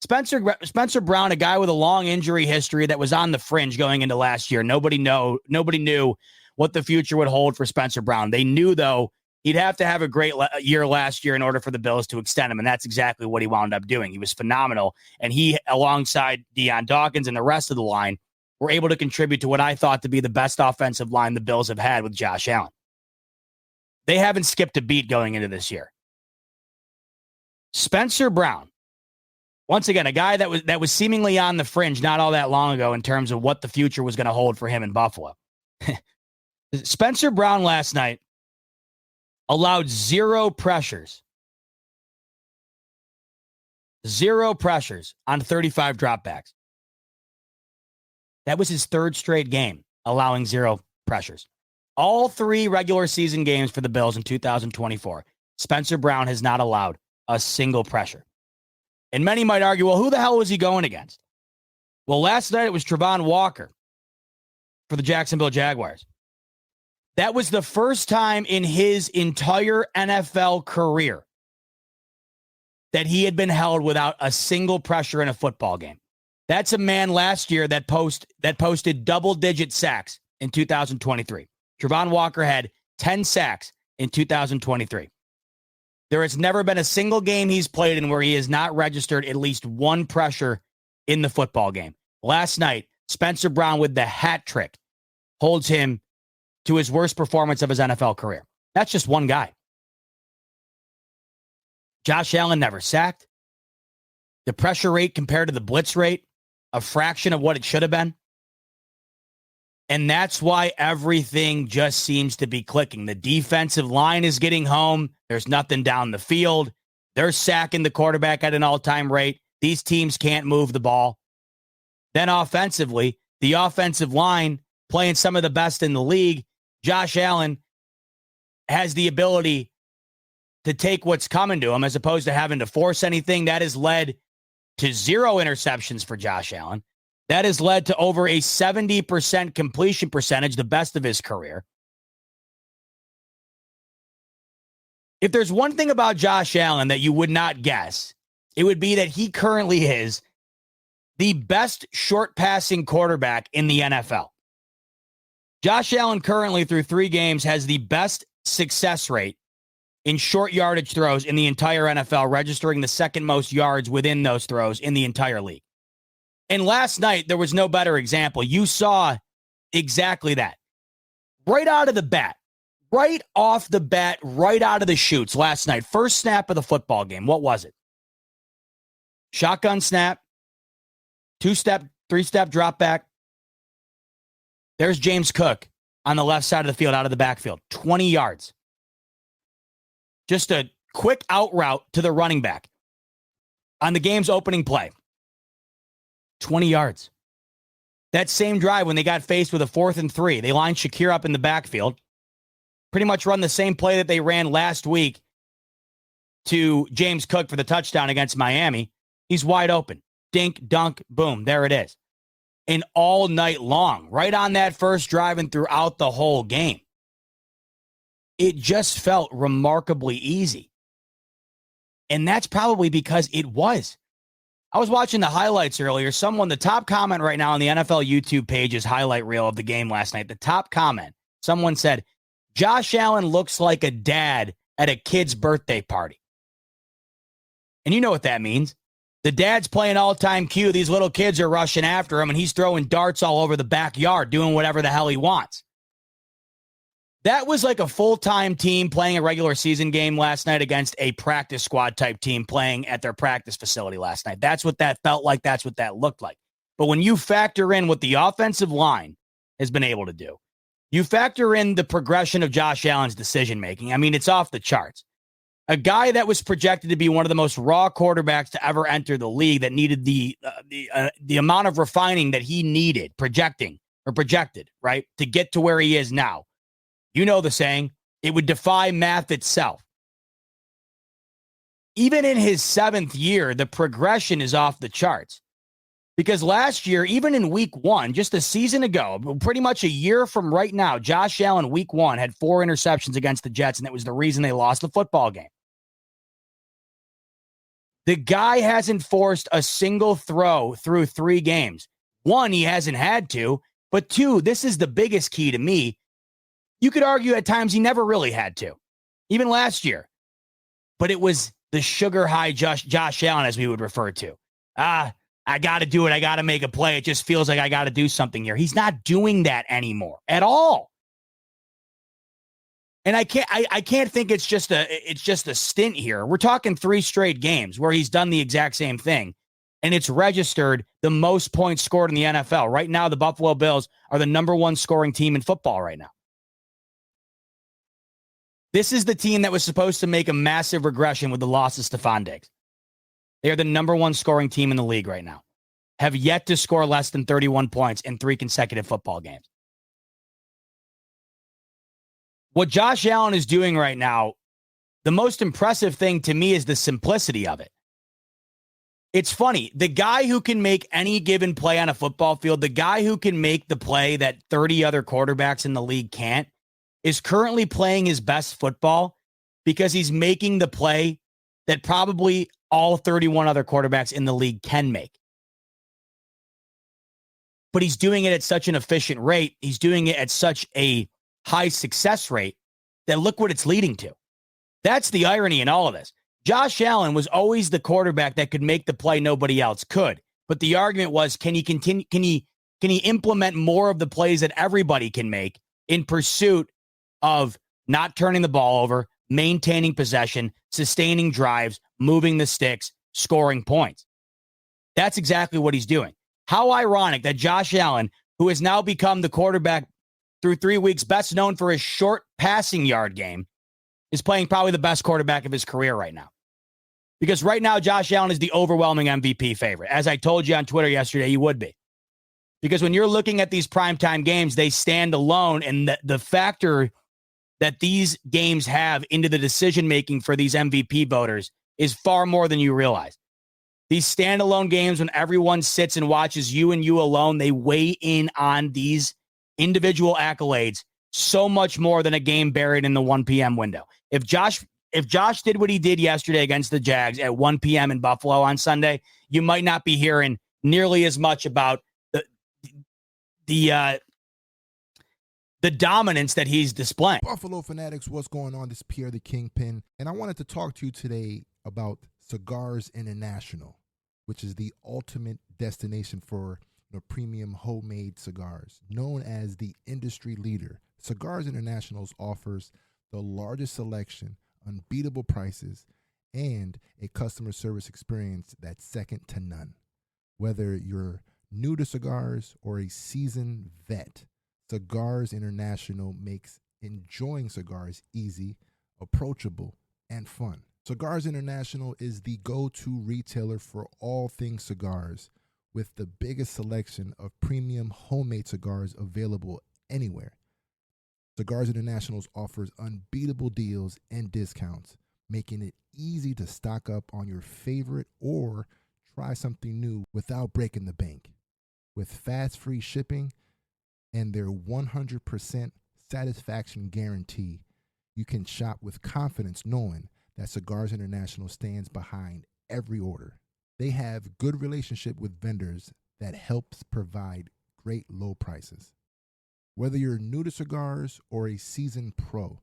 Spencer Brown, a guy with a long injury history that was on the fringe going into last year. Nobody knew what the future would hold for Spencer Brown. They knew, though, he'd have to have a great year last year in order for the Bills to extend him, and that's exactly what he wound up doing. He was phenomenal, and he, alongside Deion Dawkins and the rest of the line, were able to contribute to what I thought to be the best offensive line the Bills have had with Josh Allen. They haven't skipped a beat going into this year. Spencer Brown, once again, a guy that was seemingly on the fringe not all that long ago in terms of what the future was going to hold for him in Buffalo. Spencer Brown last night allowed 0 pressures. 0 pressures on 35 dropbacks. That was his 3rd straight game, allowing 0 pressures. All 3 regular season games for the Bills in 2024, Spencer Brown has not allowed a single pressure. And many might argue, well, who the hell was he going against? Well, last night it was Travon Walker for the Jacksonville Jaguars. That was the first time in his entire NFL career that he had been held without a single pressure in a football game. That's a man last year that posted double-digit sacks in 2023. Travon Walker had 10 sacks in 2023. There has never been a single game he's played in where he has not registered at least 1 pressure in the football game. Last night, Spencer Brown with the hat trick holds him to his worst performance of his NFL career. That's just one guy. Josh Allen never sacked. The pressure rate compared to the blitz rate, a fraction of what it should have been. And that's why everything just seems to be clicking. The defensive line is getting home. There's nothing down the field. They're sacking the quarterback at an all-time rate. These teams can't move the ball. Then offensively, the offensive line playing some of the best in the league. Josh Allen has the ability to take what's coming to him as opposed to having to force anything. That has led to 0 interceptions for Josh Allen. That has led to over a 70% completion percentage, the best of his career. If there's one thing about Josh Allen that you would not guess, it would be that he currently is the best short passing quarterback in the NFL. Josh Allen currently through 3 games has the best success rate in short yardage throws in the entire NFL, registering the 2nd most yards within those throws in the entire league. And last night, there was no better example. You saw exactly that. Right out of the bat, right off the bat, right out of the chutes last night. First snap of the football game. What was it? Shotgun snap, 2-step, 3-step drop back. There's James Cook on the left side of the field, out of the backfield. 20 yards. Just a quick out route to the running back on the game's opening play. 20 yards. That same drive when they got faced with a 4th and 3, they lined Shakir up in the backfield. Pretty much run the same play that they ran last week to James Cook for the touchdown against Miami. He's wide open. Dink, dunk, boom. There it is. And all night long, right on that first drive and throughout the whole game. It just felt remarkably easy. And that's probably because it was. I was watching the highlights earlier. The top comment right now on the NFL YouTube page's highlight reel of the game last night, the top comment, someone said, Josh Allen looks like a dad at a kid's birthday party. And you know what that means. The dad's playing all-time Q. These little kids are rushing after him, and he's throwing darts all over the backyard, doing whatever the hell he wants. That was like a full-time team playing a regular season game last night against a practice squad type team playing at their practice facility last night. That's what that felt like. That's what that looked like. But when you factor in what the offensive line has been able to do, you factor in the progression of Josh Allen's decision-making. I mean, it's off the charts. A guy that was projected to be one of the most raw quarterbacks to ever enter the league, that needed the amount of refining that he needed, projected, right, to get to where he is now. You know the saying, it would defy math itself. Even in his 7th year, the progression is off the charts. Because last year, even in week 1, just a season ago, pretty much a year from right now, Josh Allen, week 1, had 4 interceptions against the Jets, and it was the reason they lost the football game. The guy hasn't forced a single throw through 3 games. 1, he hasn't had to, but 2, this is the biggest key to me. You could argue at times he never really had to, even last year. But it was the sugar high Josh Allen, as we would refer to. I got to do it. I got to make a play. It just feels like I got to do something here. He's not doing that anymore at all. And I can't think it's just a stint here. We're talking 3 straight games where he's done the exact same thing, and it's registered the most points scored in the NFL. Right now, the Buffalo Bills are the number 1 scoring team in football right now. This is the team that was supposed to make a massive regression with the loss of Stephon Diggs. They are the number 1 scoring team in the league right now. Have yet to score less than 31 points in 3 consecutive football games. What Josh Allen is doing right now, the most impressive thing to me is the simplicity of it. It's funny. The guy who can make any given play on a football field, the guy who can make the play that 30 other quarterbacks in the league can't, is currently playing his best football because he's making the play that probably all 31 other quarterbacks in the league can make. But he's doing it at such an efficient rate. He's doing it at such a high success rate that look what it's leading to. That's the irony in all of this. Josh Allen was always the quarterback that could make the play nobody else could. But the argument was, can he implement more of the plays that everybody can make in pursuit of not turning the ball over, maintaining possession, sustaining drives, moving the sticks, scoring points. That's exactly what he's doing. How ironic that Josh Allen, who has now become the quarterback through 3 weeks, best known for his short passing yard game, is playing probably the best quarterback of his career right now. Because right now, Josh Allen is the overwhelming MVP favorite. As I told you on Twitter yesterday, he would be. Because when you're looking at these primetime games, they stand alone, and the factor that these games have into the decision-making for these MVP voters is far more than you realize. These standalone games, when everyone sits and watches you and you alone, they weigh in on these individual accolades so much more than a game buried in the 1 p.m. window. If Josh did what he did yesterday against the Jags at 1 p.m. in Buffalo on Sunday, you might not be hearing nearly as much about the dominance that he's displaying. Buffalo Fanatics, what's going on? This is Pierre the Kingpin, and I wanted to talk to you today about Cigars International, which is the ultimate destination for premium homemade cigars. Known as the industry leader, Cigars International offers the largest selection, unbeatable prices, and a customer service experience that's second to none. Whether you're new to cigars or a seasoned vet, Cigars International makes enjoying cigars easy, approachable, and fun. Cigars International is the go-to retailer for all things cigars, with the biggest selection of premium homemade cigars available anywhere. Cigars International offers unbeatable deals and discounts, making it easy to stock up on your favorite or try something new without breaking the bank. With fast free shipping and their 100% satisfaction guarantee, you can shop with confidence knowing that Cigars International stands behind every order. They have good relationship with vendors that helps provide great low prices. Whether you're new to cigars or a seasoned pro,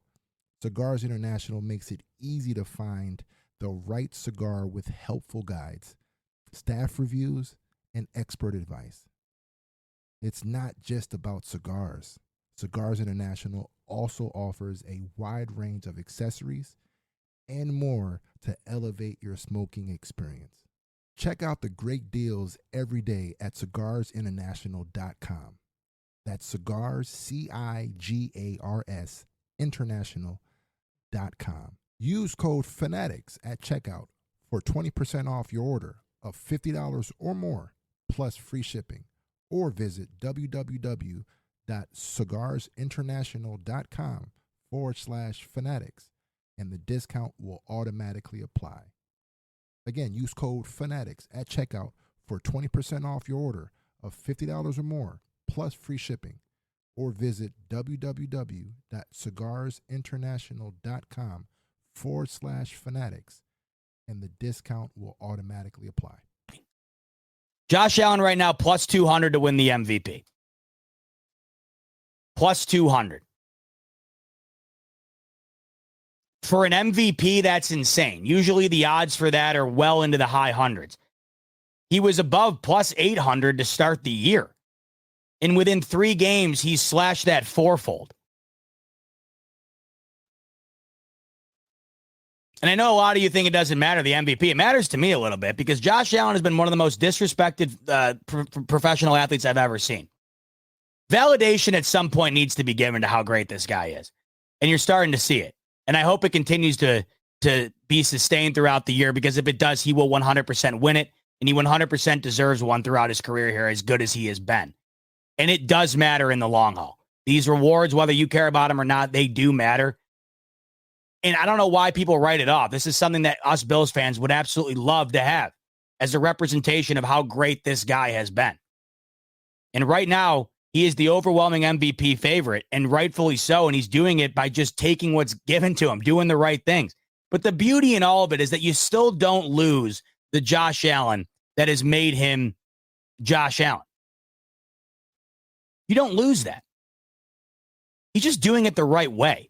Cigars International makes it easy to find the right cigar with helpful guides, staff reviews, and expert advice. It's not just about cigars. Cigars International also offers a wide range of accessories and more to elevate your smoking experience. Check out the great deals every day at cigarsinternational.com. That's cigars, CIGARS, international.com. Use code FANATICS at checkout for 20% off your order of $50 or more, plus free shipping. Or visit www.cigarsinternational.com/fanatics, and the discount will automatically apply. Again, use code FANATICS at checkout for 20% off your order of $50 or more, plus free shipping. Or visit www.cigarsinternational.com/fanatics, and the discount will automatically apply. Josh Allen right now plus 200 to win the MVP. Plus 200. For an MVP, that's insane. Usually the odds for that are well into the high hundreds. He was above plus 800 to start the year. And within 3 games, he's slashed that fourfold. And I know a lot of you think it doesn't matter, the MVP. It matters to me a little bit because Josh Allen has been one of the most disrespected professional athletes I've ever seen. Validation at some point needs to be given to how great this guy is. And you're starting to see it. And I hope it continues to be sustained throughout the year, because if it does, he will 100% win it. And he 100% deserves one throughout his career here, as good as he has been. And it does matter in the long haul. These rewards, whether you care about them or not, they do matter. And I don't know why people write it off. This is something that us Bills fans would absolutely love to have as a representation of how great this guy has been. And right now, he is the overwhelming MVP favorite, and rightfully so. And he's doing it by just taking what's given to him, doing the right things. But the beauty in all of it is that you still don't lose the Josh Allen that has made him Josh Allen. You don't lose that. He's just doing it the right way.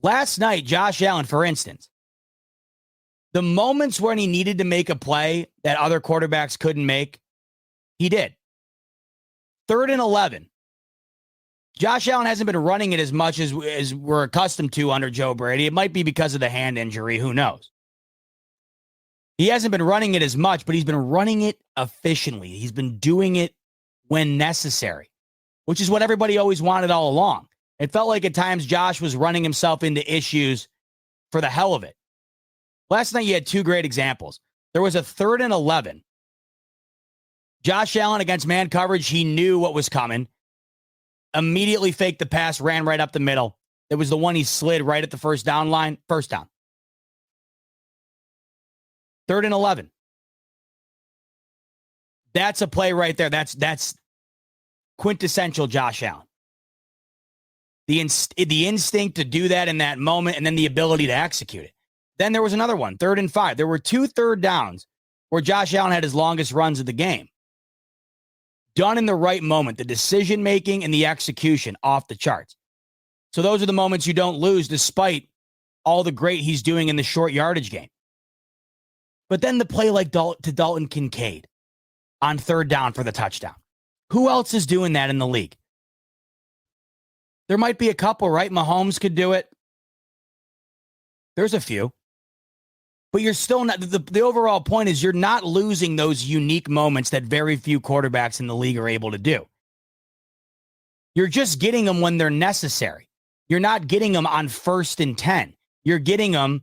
Last night, Josh Allen, for instance, the moments when he needed to make a play that other quarterbacks couldn't make, he did. 3rd and 11. Josh Allen hasn't been running it as much as we're accustomed to under Joe Brady. It might be because of the hand injury. Who knows? He hasn't been running it as much, but he's been running it efficiently. He's been doing it when necessary, which is what everybody always wanted all along. It felt like at times Josh was running himself into issues for the hell of it. Last night, you had 2 great examples. There was a 3rd and 11. Josh Allen against man coverage, he knew what was coming. Immediately faked the pass, ran right up the middle. It was the one he slid right at the first down line. First down. 3rd and 11. That's a play right there. That's quintessential Josh Allen. The instinct to do that in that moment, and then the ability to execute it. Then there was another one, 3rd and 5. There were 2 third downs where Josh Allen had his longest runs of the game. Done in the right moment, the decision-making and the execution off the charts. So those are the moments you don't lose, despite all the great he's doing in the short yardage game. But then the play like to Dalton Kincaid on 3rd down for the touchdown. Who else is doing that in the league? There might be a couple, right? Mahomes could do it. There's a few. But you're still not, the overall point is you're not losing those unique moments that very few quarterbacks in the league are able to do. You're just getting them when they're necessary. You're not getting them on 1st and 10. You're getting them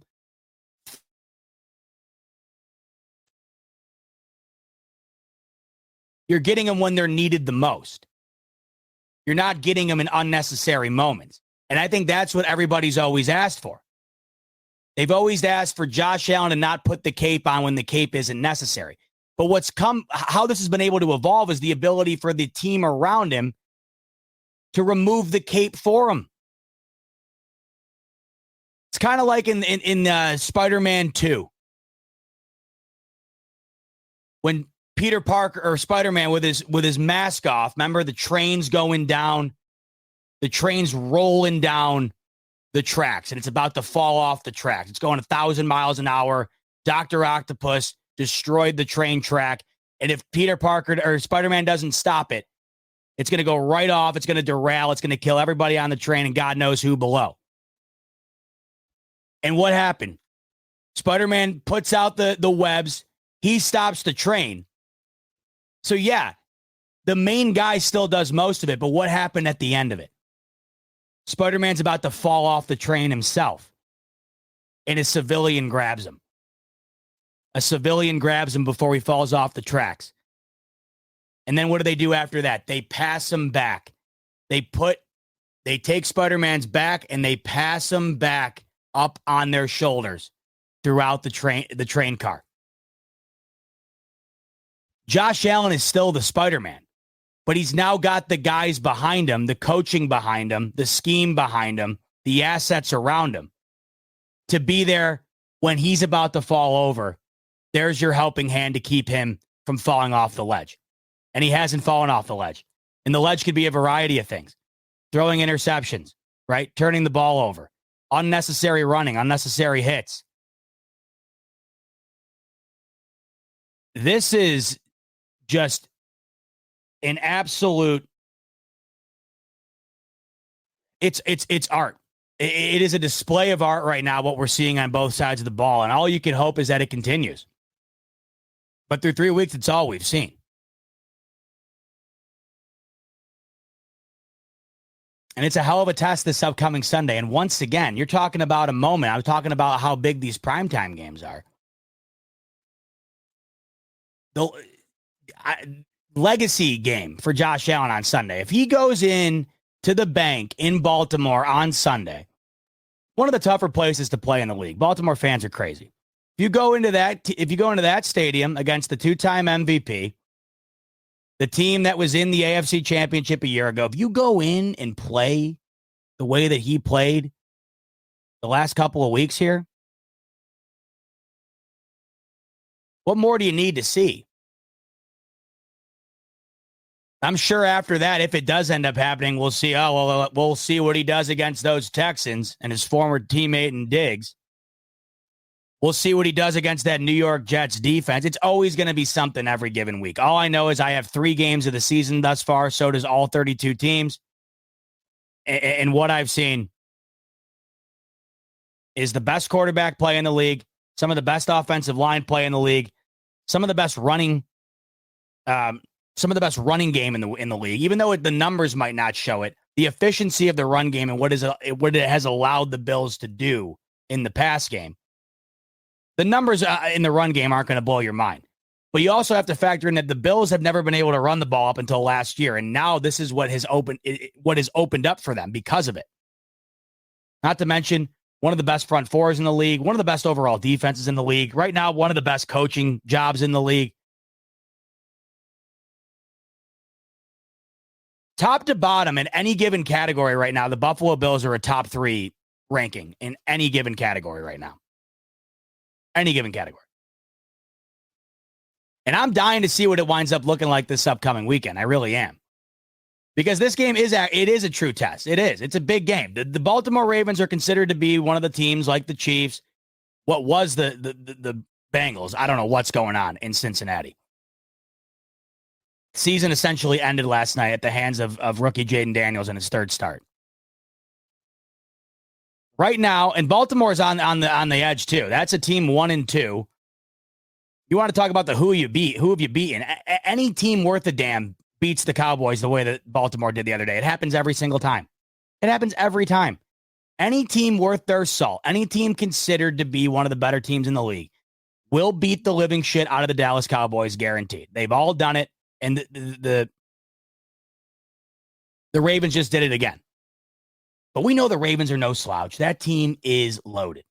when they're needed the most. You're not getting them in unnecessary moments. And I think that's what everybody's always asked for. They've always asked for Josh Allen to not put the cape on when the cape isn't necessary. But how this has been able to evolve is the ability for the team around him to remove the cape for him. It's kind of like in Spider-Man 2. When Peter Parker or Spider-Man with his mask off, remember the train's going down, the train's rolling down the tracks, and it's about to fall off the tracks. It's going 1,000 miles an hour. Dr. Octopus destroyed the train track. And if Peter Parker or Spider-Man doesn't stop it, it's going to go right off. It's going to derail. It's going to kill everybody on the train and God knows who below. And what happened? Spider-Man puts out the webs. He stops the train. So, yeah, the main guy still does most of it. But what happened at the end of it? Spider-Man's about to fall off the train himself. And a civilian grabs him. A civilian grabs him before he falls off the tracks. And then what do they do after that? They pass him back. They take Spider-Man's back and they pass him back up on their shoulders throughout the train car. Josh Allen is still the Spider-Man, but he's now got the guys behind him, the coaching behind him, the scheme behind him, the assets around him to be there when he's about to fall over. There's your helping hand to keep him from falling off the ledge. And he hasn't fallen off the ledge. And the ledge could be a variety of things. Throwing interceptions, right? Turning the ball over. Unnecessary running, unnecessary hits. This is just an absolute, it's art. It is a display of art right now, what we're seeing on both sides of the ball. And all you can hope is that it continues. But through 3 weeks, it's all we've seen. And it's a hell of a test this upcoming Sunday. And once again, you're talking about a moment. I'm talking about how big these primetime games are. The legacy game for Josh Allen on Sunday. If he goes in to the bank in Baltimore on Sunday, one of the tougher places to play in the league. Baltimore fans are crazy. If you go into that stadium against the two-time MVP, the team that was in the AFC Championship a year ago, if you go in and play the way that he played the last couple of weeks here, what more do you need to see? I'm sure after that, if it does end up happening, we'll see. We'll see what he does against those Texans and his former teammate in Diggs. We'll see what he does against that New York Jets defense. It's always going to be something every given week. All I know is I have 3 games of the season thus far. So does all 32 teams. And what I've seen is the best quarterback play in the league, some of the best offensive line play in the league, some of the best running game in the league. Even though the numbers might not show it, the efficiency of the run game and what it has allowed the Bills to do in the pass game. The numbers in the run game aren't going to blow your mind. But you also have to factor in that the Bills have never been able to run the ball up until last year. And now this is what has opened up for them because of it. Not to mention one of the best front fours in the league, one of the best overall defenses in the league. Right now, one of the best coaching jobs in the league. Top to bottom in any given category right now, the Buffalo Bills are a top 3 ranking in any given category right now. Any given category. And I'm dying to see what it winds up looking like this upcoming weekend. I really am. Because this game is a true test. It is. It's a big game. The Baltimore Ravens are considered to be one of the teams like the Chiefs. What was the Bengals? I don't know what's going on in Cincinnati. Season essentially ended last night at the hands of rookie Jaden Daniels in his 3rd start. Right now, and Baltimore's on the edge too. That's a team 1-2. You want to talk about who have you beaten? Any team worth a damn beats the Cowboys the way that Baltimore did the other day. It happens every single time. It happens every time. Any team worth their salt, any team considered to be one of the better teams in the league, will beat the living shit out of the Dallas Cowboys, guaranteed. They've all done it, and the Ravens just did it again. But we know the Ravens are no slouch. That team is loaded.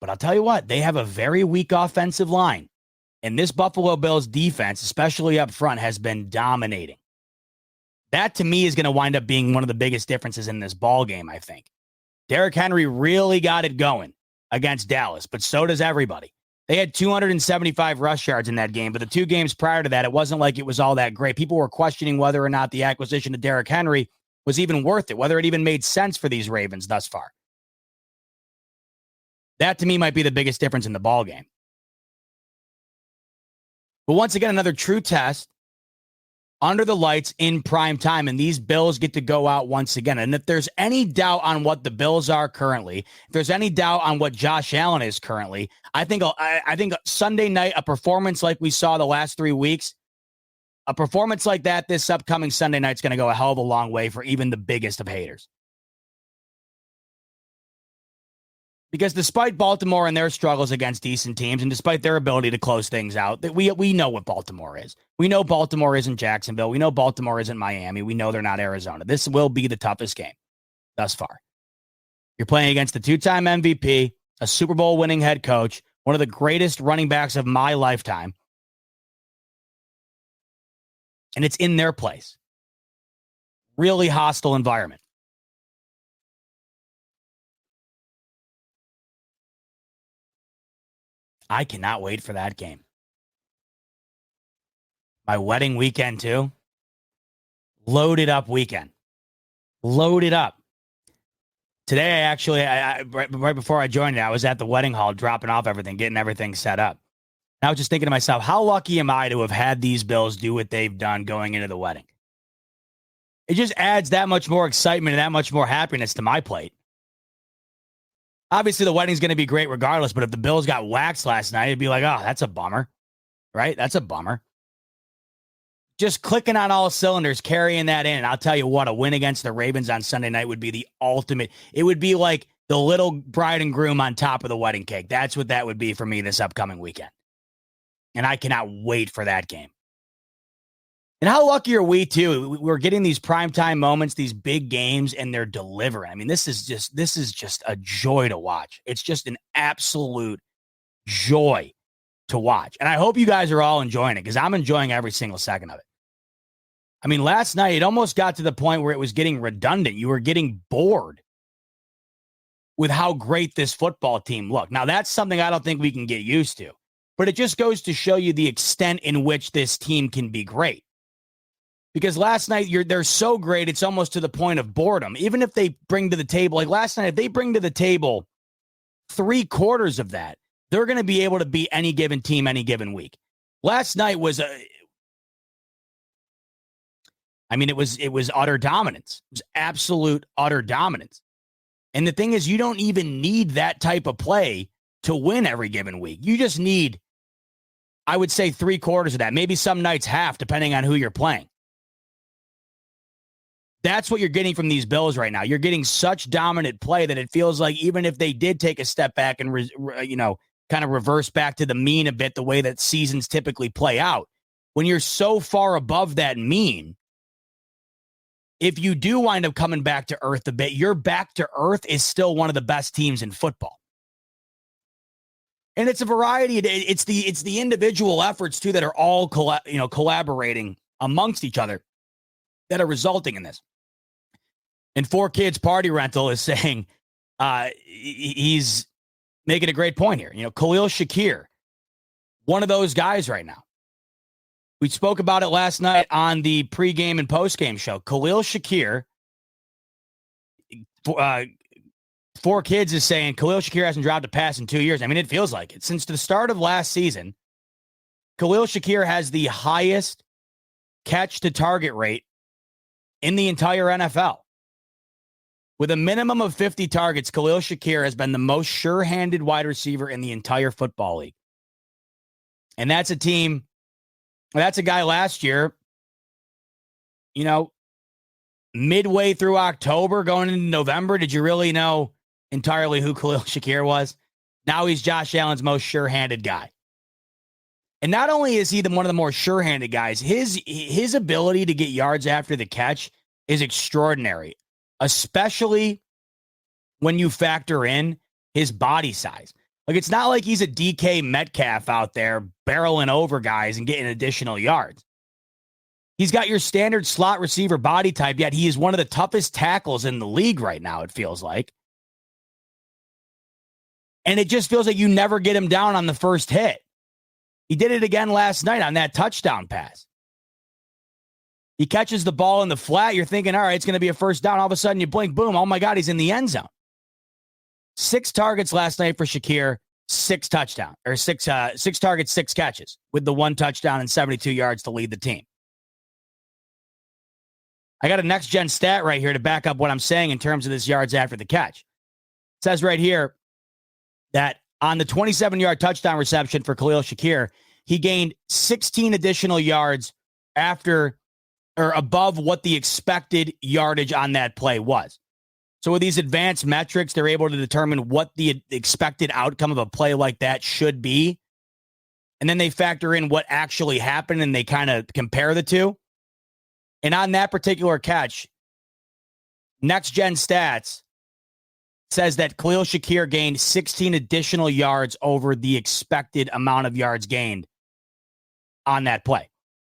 But I'll tell you what, they have a very weak offensive line. And this Buffalo Bills defense, especially up front, has been dominating. That, to me, is going to wind up being one of the biggest differences in this ball game, I think. Derrick Henry really got it going against Dallas, but so does everybody. They had 275 rush yards in that game, but the 2 games prior to that, it wasn't like it was all that great. People were questioning whether or not the acquisition of Derrick Henry was even worth it, whether it even made sense for these Ravens thus far. That, to me, might be the biggest difference in the ball game. But once again, another true test under the lights in prime time, and these Bills get to go out once again. And if there's any doubt on what the Bills are currently, if there's any doubt on what Josh Allen is currently, I think Sunday night, a performance like we saw the last 3 weeks, a performance like that this upcoming Sunday night is going to go a hell of a long way for even the biggest of haters. Because despite Baltimore and their struggles against decent teams, and despite their ability to close things out, that we know what Baltimore is. We know Baltimore isn't Jacksonville. We know Baltimore isn't Miami. We know they're not Arizona. This will be the toughest game thus far. You're playing against the 2-time MVP, a Super Bowl winning head coach, one of the greatest running backs of my lifetime. And it's in their place. Really hostile environment. I cannot wait for that game. My wedding weekend, too. Loaded up weekend. Loaded up. Today, right before I joined it, I was at the wedding hall dropping off everything, getting everything set up. And I was just thinking to myself, how lucky am I to have had these Bills do what they've done going into the wedding? It just adds that much more excitement and that much more happiness to my plate. Obviously, the wedding's going to be great regardless, but if the Bills got waxed last night, it'd be like, oh, that's a bummer, right? That's a bummer. Just clicking on all cylinders, carrying that in. And I'll tell you what, a win against the Ravens on Sunday night would be the ultimate. It would be like the little bride and groom on top of the wedding cake. That's what that would be for me this upcoming weekend. And I cannot wait for that game. And how lucky are we, too? We're getting these primetime moments, these big games, and they're delivering. I mean, this is just a joy to watch. It's just an absolute joy to watch. And I hope you guys are all enjoying it because I'm enjoying every single second of it. I mean, last night, it almost got to the point where it was getting redundant. You were getting bored with how great this football team looked. Now, that's something I don't think we can get used to. But it just goes to show you the extent in which this team can be great. Because last night, they're so great, it's almost to the point of boredom. Even if they bring to the table, like last night, if they bring to the table 3/4 of that, they're going to be able to beat any given team any given week. Last night was it was utter dominance. It was absolute utter dominance. And the thing is, you don't even need that type of play to win every given week. You just need, I would say, 3/4 of that. Maybe some nights half, depending on who you're playing. That's what you're getting from these Bills right now. You're getting such dominant play that it feels like even if they did take a step back and, kind of reverse back to the mean a bit, the way that seasons typically play out, when you're so far above that mean, if you do wind up coming back to earth a bit, your back to earth is still one of the best teams in football. And it's a variety. It's the individual efforts, too, that are all collaborating amongst each other that are resulting in this. And 4Kids Party Rental is saying he's making a great point here. Khalil Shakir, one of those guys right now. We spoke about it last night on the pregame and postgame show. Khalil Shakir, 4Kids is saying Khalil Shakir hasn't dropped a pass in 2 years. I mean, it feels like it. Since the start of last season, Khalil Shakir has the highest catch-to-target rate in the entire NFL. With a minimum of 50 targets, Khalil Shakir has been the most sure-handed wide receiver in the entire football league. And that's a guy last year, midway through October, going into November, did you really know entirely who Khalil Shakir was? Now he's Josh Allen's most sure-handed guy. And not only is he one of the more sure-handed guys, his ability to get yards after the catch is extraordinary, especially when you factor in his body size. Like, it's not like he's a DK Metcalf out there barreling over guys and getting additional yards. He's got your standard slot receiver body type, yet he is one of the toughest tackles in the league right now, it feels like. And it just feels like you never get him down on the first hit. He did it again last night on that touchdown pass. He catches the ball in the flat. You're thinking, all right, it's going to be a first down. All of a sudden, you blink, boom. Oh, my God, he's in the end zone. 6 targets last night for Shakir, 6 touchdowns, or 6 targets, 6 catches, with the 1 touchdown and 72 yards to lead the team. I got a next-gen stat right here to back up what I'm saying in terms of this yards after the catch. It says right here that on the 27-yard touchdown reception for Khalil Shakir, he gained 16 additional yards after or above what the expected yardage on that play was. So with these advanced metrics, they're able to determine what the expected outcome of a play like that should be. And then they factor in what actually happened and they kind of compare the two. And on that particular catch, Next Gen Stats says that Khalil Shakir gained 16 additional yards over the expected amount of yards gained on that play.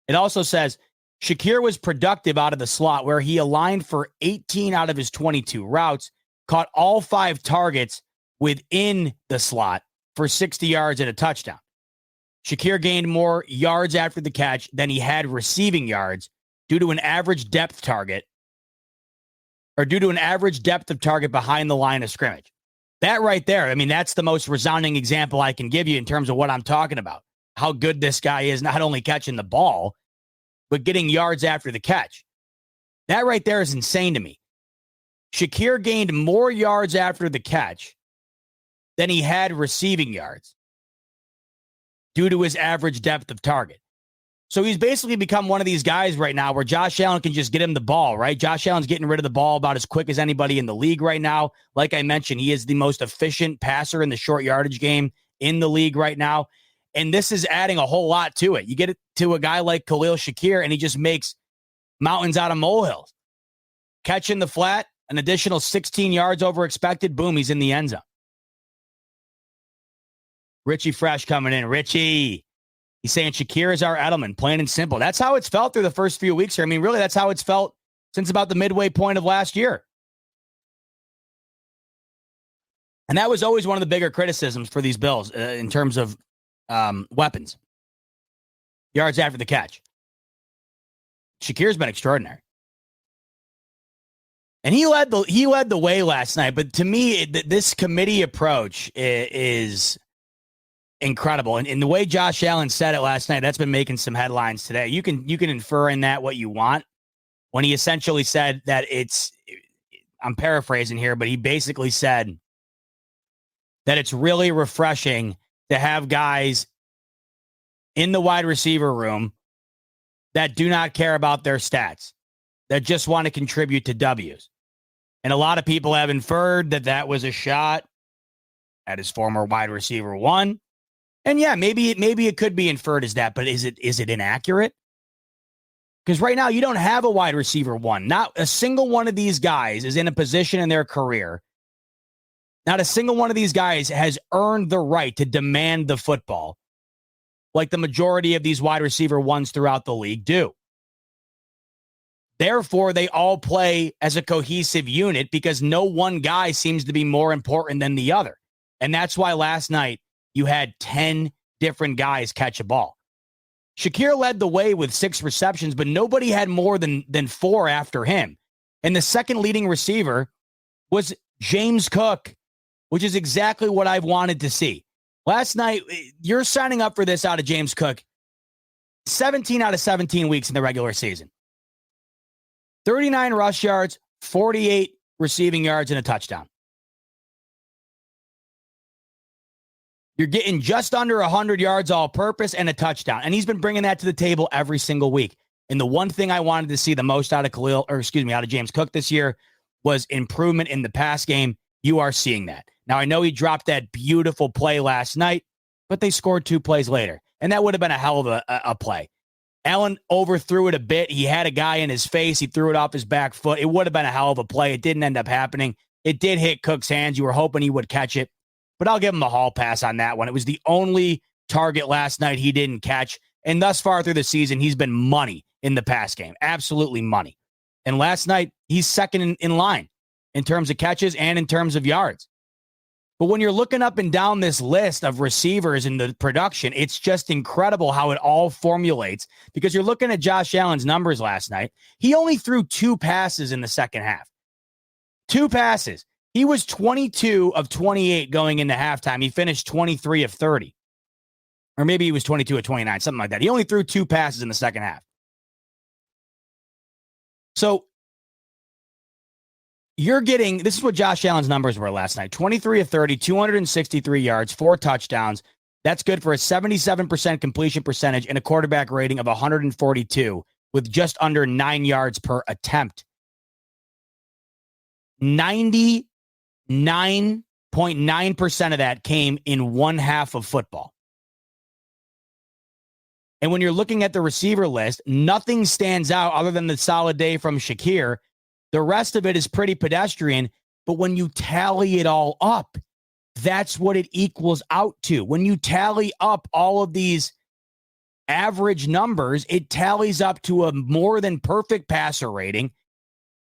It also says Shakir was productive out of the slot where he aligned for 18 out of his 22 routes, caught all 5 targets within the slot for 60 yards and a touchdown. Shakir gained more yards after the catch than he had receiving yards due to an average depth target of target behind the line of scrimmage. That right there, I mean, that's the most resounding example I can give you in terms of what I'm talking about. How good this guy is, not only catching the ball, but getting yards after the catch. That right there is insane to me. Shakir gained more yards after the catch than he had receiving yards due to his average depth of target. So he's basically become one of these guys right now where Josh Allen can just get him the ball, right? Josh Allen's getting rid of the ball about as quick as anybody in the league right now. Like I mentioned, he is the most efficient passer in the short yardage game in the league right now. And this is adding a whole lot to it. You get it to a guy like Khalil Shakir, and he just makes mountains out of molehills. Catch in the flat, an additional 16 yards over expected. Boom, he's in the end zone. Richie Fresh coming in. Richie, he's saying Shakir is our Edelman, plain and simple. That's how it's felt through the first few weeks here. I mean, really, that's how it's felt since about the midway point of last year. And that was always one of the bigger criticisms for these Bills in terms of weapons. Yards after the catch. Shakir's been extraordinary. And he led the way last night. But to me, this committee approach is incredible. And the way Josh Allen said it last night, that's been making some headlines today. You can infer in that what you want. When he essentially said that I'm paraphrasing here, but he basically said that it's really refreshing to have guys in the wide receiver room that do not care about their stats, that just want to contribute to W's. And a lot of people have inferred that was a shot at his former wide receiver 1. And yeah, maybe it could be inferred as that, but is it inaccurate? Because right now you don't have a wide receiver 1. Not a single one of these guys is in a position in their career. Not a single one of these guys has earned the right to demand the football like the majority of these wide receiver 1s throughout the league do. Therefore, they all play as a cohesive unit because no one guy seems to be more important than the other. And that's why last night you had 10 different guys catch a ball. Shakir led the way with 6 receptions, but nobody had more than 4 after him. And the second leading receiver was James Cook, which is exactly what I've wanted to see. Last night, you're signing up for this out of James Cook. 17 out of 17 weeks in the regular season. 39 rush yards, 48 receiving yards, and a touchdown. You're getting just under 100 yards all purpose and a touchdown. And he's been bringing that to the table every single week. And the one thing I wanted to see the most out of James Cook this year was improvement in the pass game. You are seeing that. Now, I know he dropped that beautiful play last night, but they scored 2 plays later. And that would have been a hell of a play. Allen overthrew it a bit. He had a guy in his face. He threw it off his back foot. It would have been a hell of a play. It didn't end up happening. It did hit Cook's hands. You were hoping he would catch it. But I'll give him a hall pass on that one. It was the only target last night he didn't catch. And thus far through the season, he's been money in the pass game. Absolutely money. And last night, he's second in line in terms of catches and in terms of yards. But when you're looking up and down this list of receivers in the production, it's just incredible how it all formulates, because you're looking at Josh Allen's numbers last night. He only threw 2 passes in the second half. 2 passes. He was 22 of 28 going into halftime. He finished 23 of 30. Or maybe he was 22 of 29, something like that. He only threw 2 passes in the second half. So you're getting, this is what Josh Allen's numbers were last night. 23 of 30, 263 yards, 4 touchdowns. That's good for a 77% completion percentage and a quarterback rating of 142 with just under 9 yards per attempt. 99.9% of that came in one half of football. And when you're looking at the receiver list, nothing stands out other than the solid day from Shakir. The rest of it is pretty pedestrian, but when you tally it all up, that's what it equals out to. When you tally up all of these average numbers, it tallies up to a more than perfect passer rating,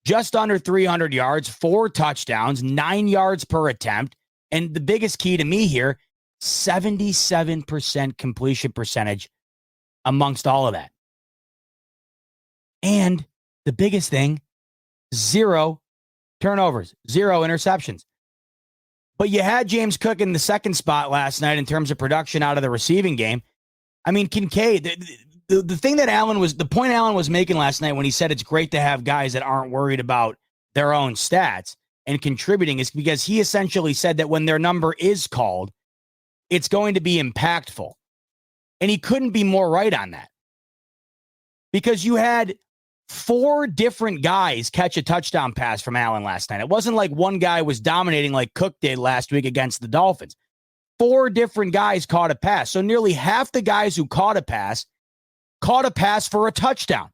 just under 300 yards, 4 touchdowns, 9 yards per attempt. And the biggest key to me here, 77% completion percentage amongst all of that. And the biggest thing, 0 turnovers, 0 interceptions. But you had James Cook in the second spot last night in terms of production out of the receiving game. I mean, Kincaid, the thing that the point Allen was making last night when he said it's great to have guys that aren't worried about their own stats and contributing is because he essentially said that when their number is called, it's going to be impactful. And he couldn't be more right on that. Because you had 4 different guys catch a touchdown pass from Allen last night. It wasn't like one guy was dominating like Cook did last week against the Dolphins. 4 different guys caught a pass. So nearly half the guys who caught a pass for a touchdown.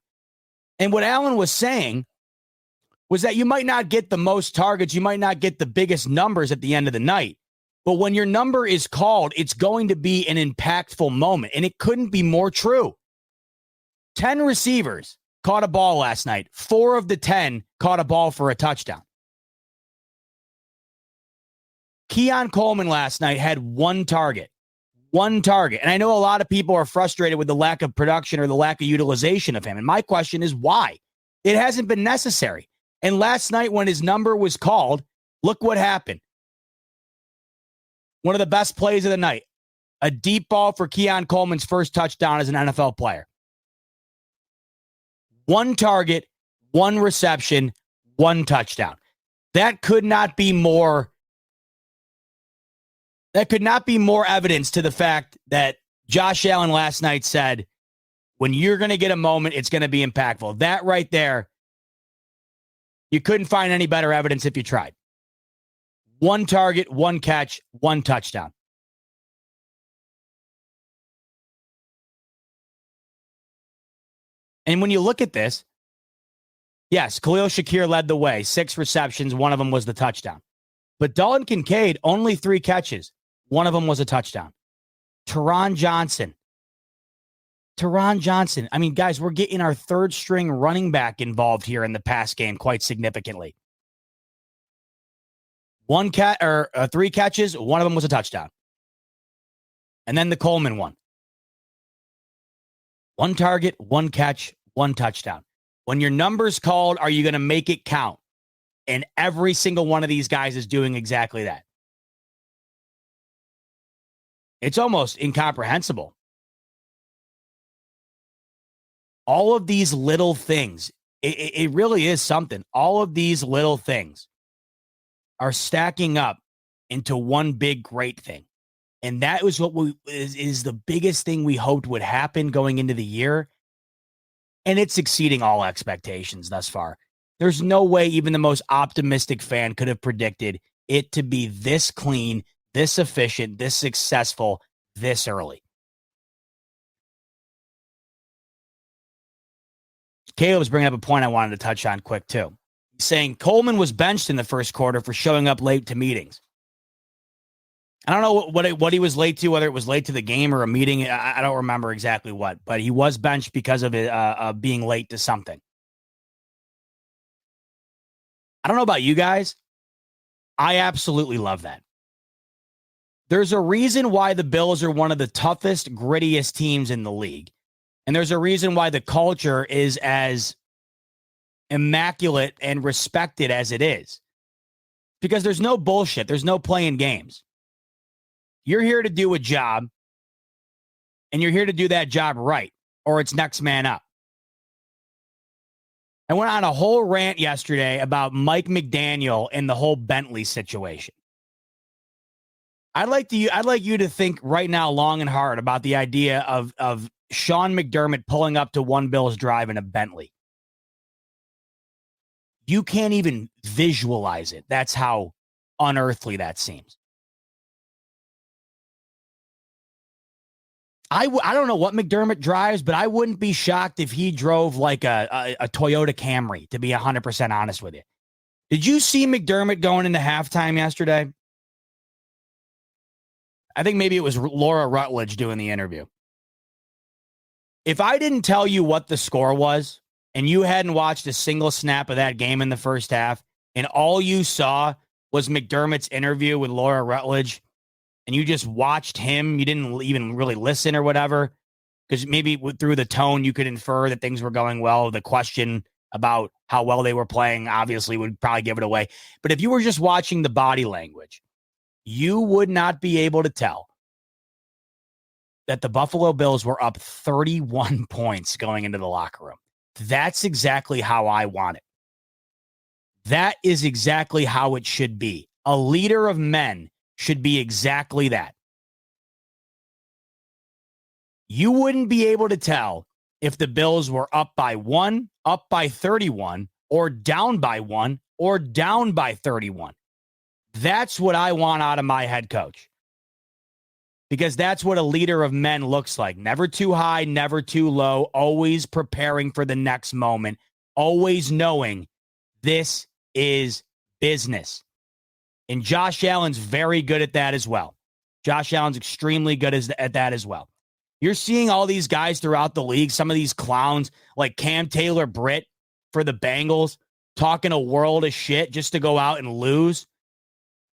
And what Allen was saying was that you might not get the most targets, you might not get the biggest numbers at the end of the night. But when your number is called, it's going to be an impactful moment. And it couldn't be more true. 10 receivers caught a ball last night. 4 of the 10 caught a ball for a touchdown. Keon Coleman last night had 1 target. 1 target. And I know a lot of people are frustrated with the lack of production or the lack of utilization of him. And my question is why? It hasn't been necessary. And last night when his number was called, look what happened. One of the best plays of the night. A deep ball for Keon Coleman's first touchdown as an NFL player. 1 target, 1 reception, 1 touchdown. That could not be more evidence to the fact that Josh Allen last night said, when you're going to get a moment, it's going to be impactful. That right there, you couldn't find any better evidence if you tried. 1 target, 1 catch, 1 touchdown. And when you look at this, yes, Khalil Shakir led the way. 6 receptions, 1 of them was the touchdown. But Dalton Kincaid, only 3 catches. 1 of them was a touchdown. Teron Johnson. I mean, guys, we're getting our 3rd string running back involved here in the pass game quite significantly. 3 catches, 1 of them was a touchdown. And then the Coleman one. 1 target, 1 catch, 1 touchdown. When your number's called, are you going to make it count? And every single one of these guys is doing exactly that. It's almost incomprehensible. All of these little things, it really is something. All of these little things are stacking up into one big great thing. And that was what is the biggest thing we hoped would happen going into the year. And it's exceeding all expectations thus far. There's no way even the most optimistic fan could have predicted it to be this clean, this efficient, this successful, this early. Caleb's bringing up a point I wanted to touch on quick, too. He's saying Coleman was benched in the first quarter for showing up late to meetings. I don't know what he was late to, whether it was late to the game or a meeting. I don't remember exactly what, but he was benched because of it being late to something. I don't know about you guys. I absolutely love that. There's a reason why the Bills are one of the toughest, grittiest teams in the league. And there's a reason why the culture is as immaculate and respected as it is. Because there's no bullshit. There's no playing games. You're here to do a job, and you're here to do that job right, or it's next man up. I went on a whole rant yesterday about Mike McDaniel and the whole Bentley situation. I'd like you to think right now long and hard about the idea of Sean McDermott pulling up to One Bills Drive in a Bentley. You can't even visualize it. That's how unearthly that seems. I don't know what McDermott drives, but I wouldn't be shocked if he drove like a Toyota Camry, to be 100% honest with you. Did you see McDermott going into halftime yesterday? I think maybe it was Laura Rutledge doing the interview. If I didn't tell you what the score was and you hadn't watched a single snap of that game in the first half and all you saw was McDermott's interview with Laura Rutledge and you just watched him, you didn't even really listen or whatever, because maybe through the tone you could infer that things were going well. The question about how well they were playing obviously would probably give it away. But if you were just watching the body language, you would not be able to tell that the Buffalo Bills were up 31 points going into the locker room. That's exactly how I want it. That is exactly how it should be. A leader of men should be exactly that. You wouldn't be able to tell if the Bills were up by 1, up by 31, or down by 1, or down by 31. That's what I want out of my head coach. Because that's what a leader of men looks like. Never too high, never too low, always preparing for the next moment, always knowing this is business. And Josh Allen's very good at that as well. Josh Allen's extremely good at that as well. You're seeing all these guys throughout the league, some of these clowns like Cam Taylor-Britt for the Bengals, talking a world of shit just to go out and lose.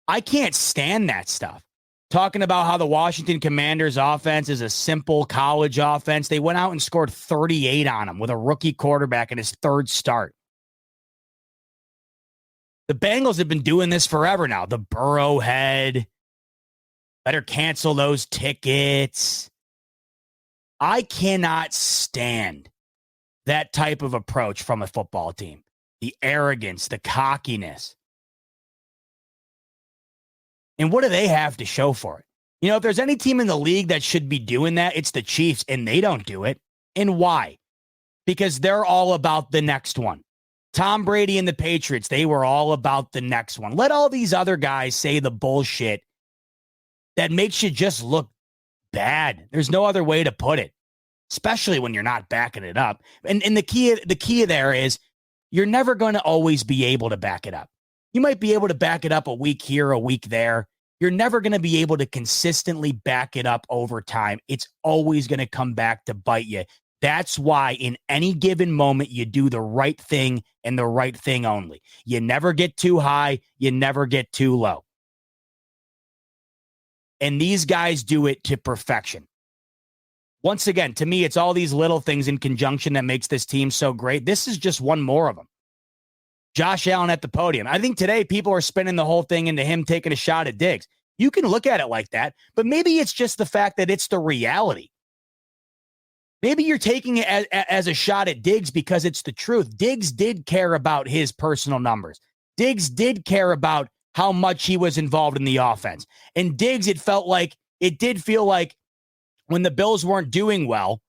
I can't stand that stuff. Talking about how the Washington Commanders offense is a simple college offense. They went out and scored 38 on them with a rookie quarterback in his third start. The Bengals have been doing this forever now. The Burrowhead. Better cancel those tickets. I cannot stand that type of approach from a football team. The arrogance, the cockiness. And what do they have to show for it? You know, if there's any team in the league that should be doing that, it's the Chiefs, and they don't do it. And why? Because they're all about the next one. Tom Brady and the Patriots, they were all about the next one. Let all these other guys say the bullshit that makes you just look bad. There's no other way to put it, especially when you're not backing it up. And the key there is you're never going to always be able to back it up. You might be able to back it up a week here, a week there. You're never going to be able to consistently back it up over time. It's always going to come back to bite you. That's why in any given moment, you do the right thing and the right thing only. You never get too high. You never get too low. And these guys do it to perfection. Once again, to me, it's all these little things in conjunction that makes this team so great. This is just one more of them. Josh Allen at the podium. I think today people are spinning the whole thing into him taking a shot at Diggs. You can look at it like that, but maybe it's just the fact that it's the reality. Maybe you're taking it as a shot at Diggs because it's the truth. Diggs did care about his personal numbers. Diggs did care about how much he was involved in the offense. And Diggs, it did feel like when the Bills weren't doing well,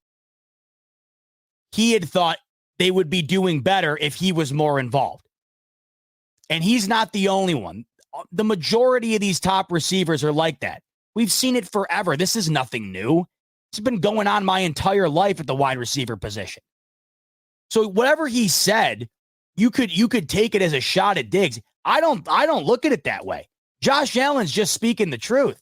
he had thought they would be doing better if he was more involved. And he's not the only one. The majority of these top receivers are like that. We've seen it forever. This is nothing new. It's been going on my entire life at the wide receiver position. So whatever he said, you could take it as a shot at Diggs. I don't look at it that way. Josh Allen's just speaking the truth.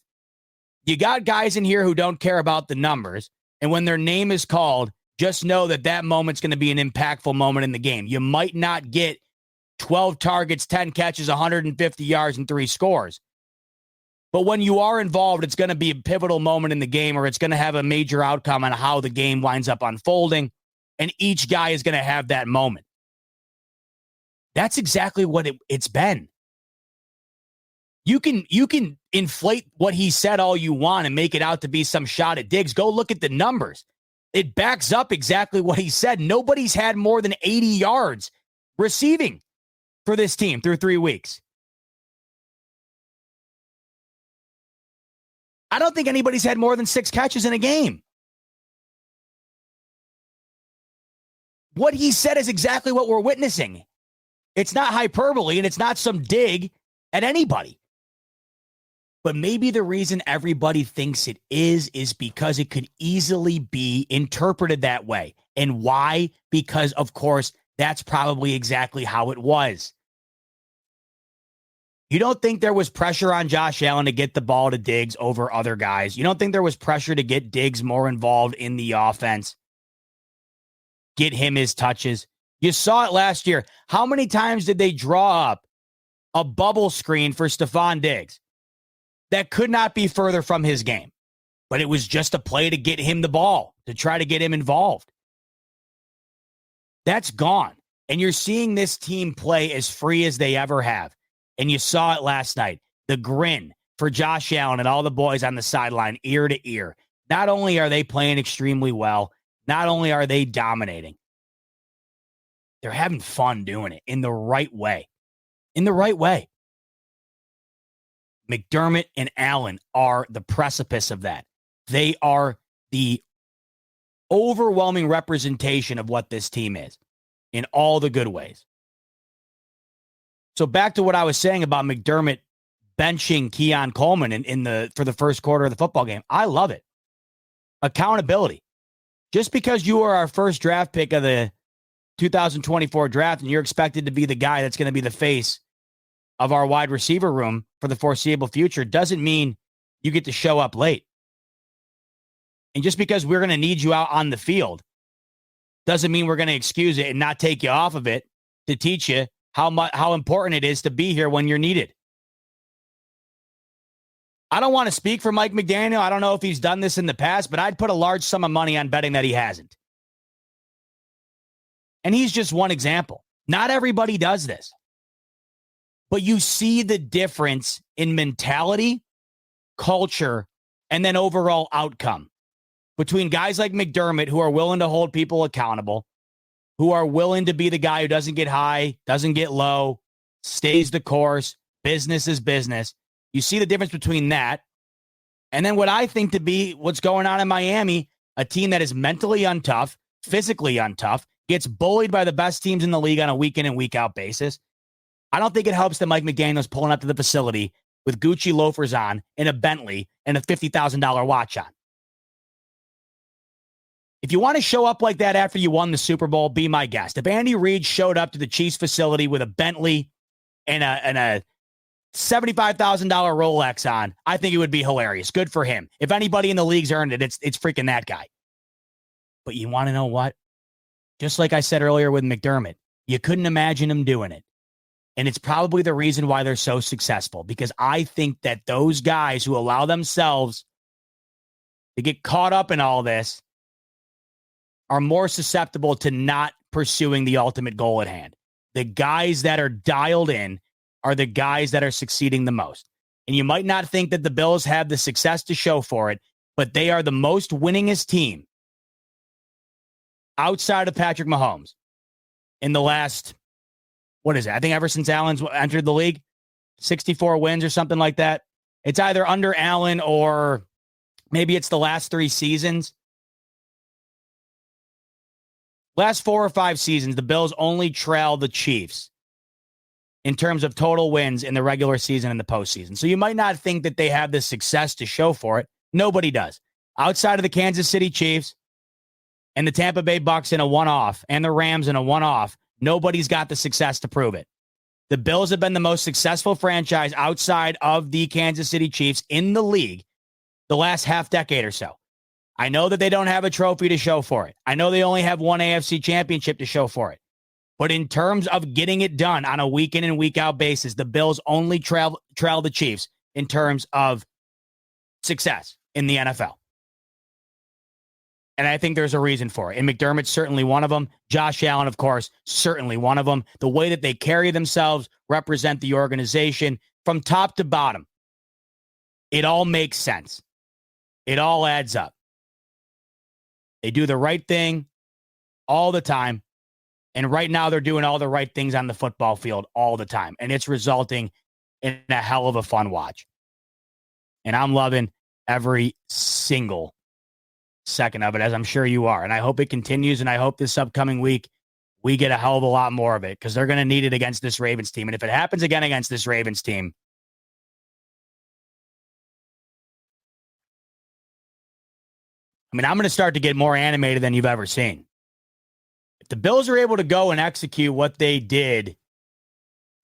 You got guys in here who don't care about the numbers, and when their name is called, just know that moment's going to be an impactful moment in the game. You might not get 12 targets, 10 catches, 150 yards, and 3 scores. But when you are involved, it's going to be a pivotal moment in the game, or it's going to have a major outcome on how the game winds up unfolding. And each guy is going to have that moment. That's exactly what it's been. You can inflate what he said all you want and make it out to be some shot at Diggs. Go look at the numbers. It backs up exactly what he said. Nobody's had more than 80 yards receiving for this team through 3 weeks. I don't think anybody's had more than 6 catches in a game. What he said is exactly what we're witnessing. It's not hyperbole, and it's not some dig at anybody. But maybe the reason everybody thinks it is because it could easily be interpreted that way. And why? Because, of course, that's probably exactly how it was. You don't think there was pressure on Josh Allen to get the ball to Diggs over other guys? You don't think there was pressure to get Diggs more involved in the offense? Get him his touches? You saw it last year. How many times did they draw up a bubble screen for Stephon Diggs that could not be further from his game? But it was just a play to get him the ball, to try to get him involved. That's gone. And you're seeing this team play as free as they ever have. And you saw it last night. The grin for Josh Allen and all the boys on the sideline, ear to ear. Not only are they playing extremely well, not only are they dominating, they're having fun doing it in the right way. In the right way. McDermott and Allen are the precipice of that. They are the overwhelming representation of what this team is in all the good ways. So back to what I was saying about McDermott benching Keon Coleman for the first quarter of the football game. I love it. Accountability. Just because you are our first draft pick of the 2024 draft and you're expected to be the guy that's going to be the face of our wide receiver room for the foreseeable future doesn't mean you get to show up late. And just because we're going to need you out on the field doesn't mean we're going to excuse it and not take you off of it to teach you how important it is to be here when you're needed. I don't want to speak for Mike McDaniel. I don't know if he's done this in the past, but I'd put a large sum of money on betting that he hasn't. And he's just one example. Not everybody does this. But you see the difference in mentality, culture, and then overall outcome between guys like McDermott who are willing to hold people accountable, who are willing to be the guy who doesn't get high, doesn't get low, stays the course, business is business. You see the difference between that and then what I think to be what's going on in Miami, a team that is mentally untough, physically untough, gets bullied by the best teams in the league on a week in and week out basis. I don't think it helps that Mike McDaniel's pulling up to the facility with Gucci loafers on and a Bentley and a $50,000 watch on. If you want to show up like that after you won the Super Bowl, be my guest. If Andy Reid showed up to the Chiefs facility with a Bentley and a $75,000 Rolex on, I think it would be hilarious. Good for him. If anybody in the league's earned it, it's freaking that guy. But you want to know what? Just like I said earlier with McDermott, you couldn't imagine him doing it. And it's probably the reason why they're so successful, because I think that those guys who allow themselves to get caught up in all this are more susceptible to not pursuing the ultimate goal at hand. The guys that are dialed in are the guys that are succeeding the most. And you might not think that the Bills have the success to show for it, but they are the most winningest team outside of Patrick Mahomes in the last, what is it? I think ever since Allen's entered the league, 64 wins or something like that. It's either under Allen or maybe it's the last 3 seasons. Last 4 or 5 seasons, the Bills only trail the Chiefs in terms of total wins in the regular season and the postseason. So you might not think that they have the success to show for it. Nobody does. Outside of the Kansas City Chiefs and the Tampa Bay Bucks in a one-off and the Rams in a one-off, nobody's got the success to prove it. The Bills have been the most successful franchise outside of the Kansas City Chiefs in the league the last half decade or so. I know that they don't have a trophy to show for it. I know they only have one AFC championship to show for it. But in terms of getting it done on a week in and week out basis, the Bills only trail the Chiefs in terms of success in the NFL. And I think there's a reason for it. And McDermott's certainly one of them. Josh Allen, of course, certainly one of them. The way that they carry themselves, represent the organization from top to bottom. It all makes sense. It all adds up. They do the right thing all the time. And right now they're doing all the right things on the football field all the time. And it's resulting in a hell of a fun watch. And I'm loving every single second of it, as I'm sure you are. And I hope it continues. And I hope this upcoming week we get a hell of a lot more of it, because they're going to need it against this Ravens team. And if it happens again against this Ravens team, I mean, I'm going to start to get more animated than you've ever seen. If the Bills are able to go and execute what they did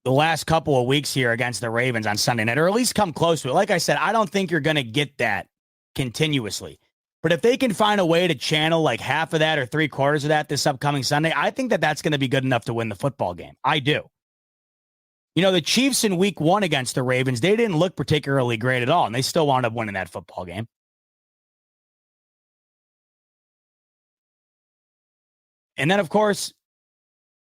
the last couple of weeks here against the Ravens on Sunday night, or at least come close to it. Like I said, I don't think you're going to get that continuously. But if they can find a way to channel like half of that or 3/4 of that this upcoming Sunday, I think that that's going to be good enough to win the football game. I do. You know, the Chiefs in week 1 against the Ravens, they didn't look particularly great at all, and they still wound up winning that football game. And then, of course,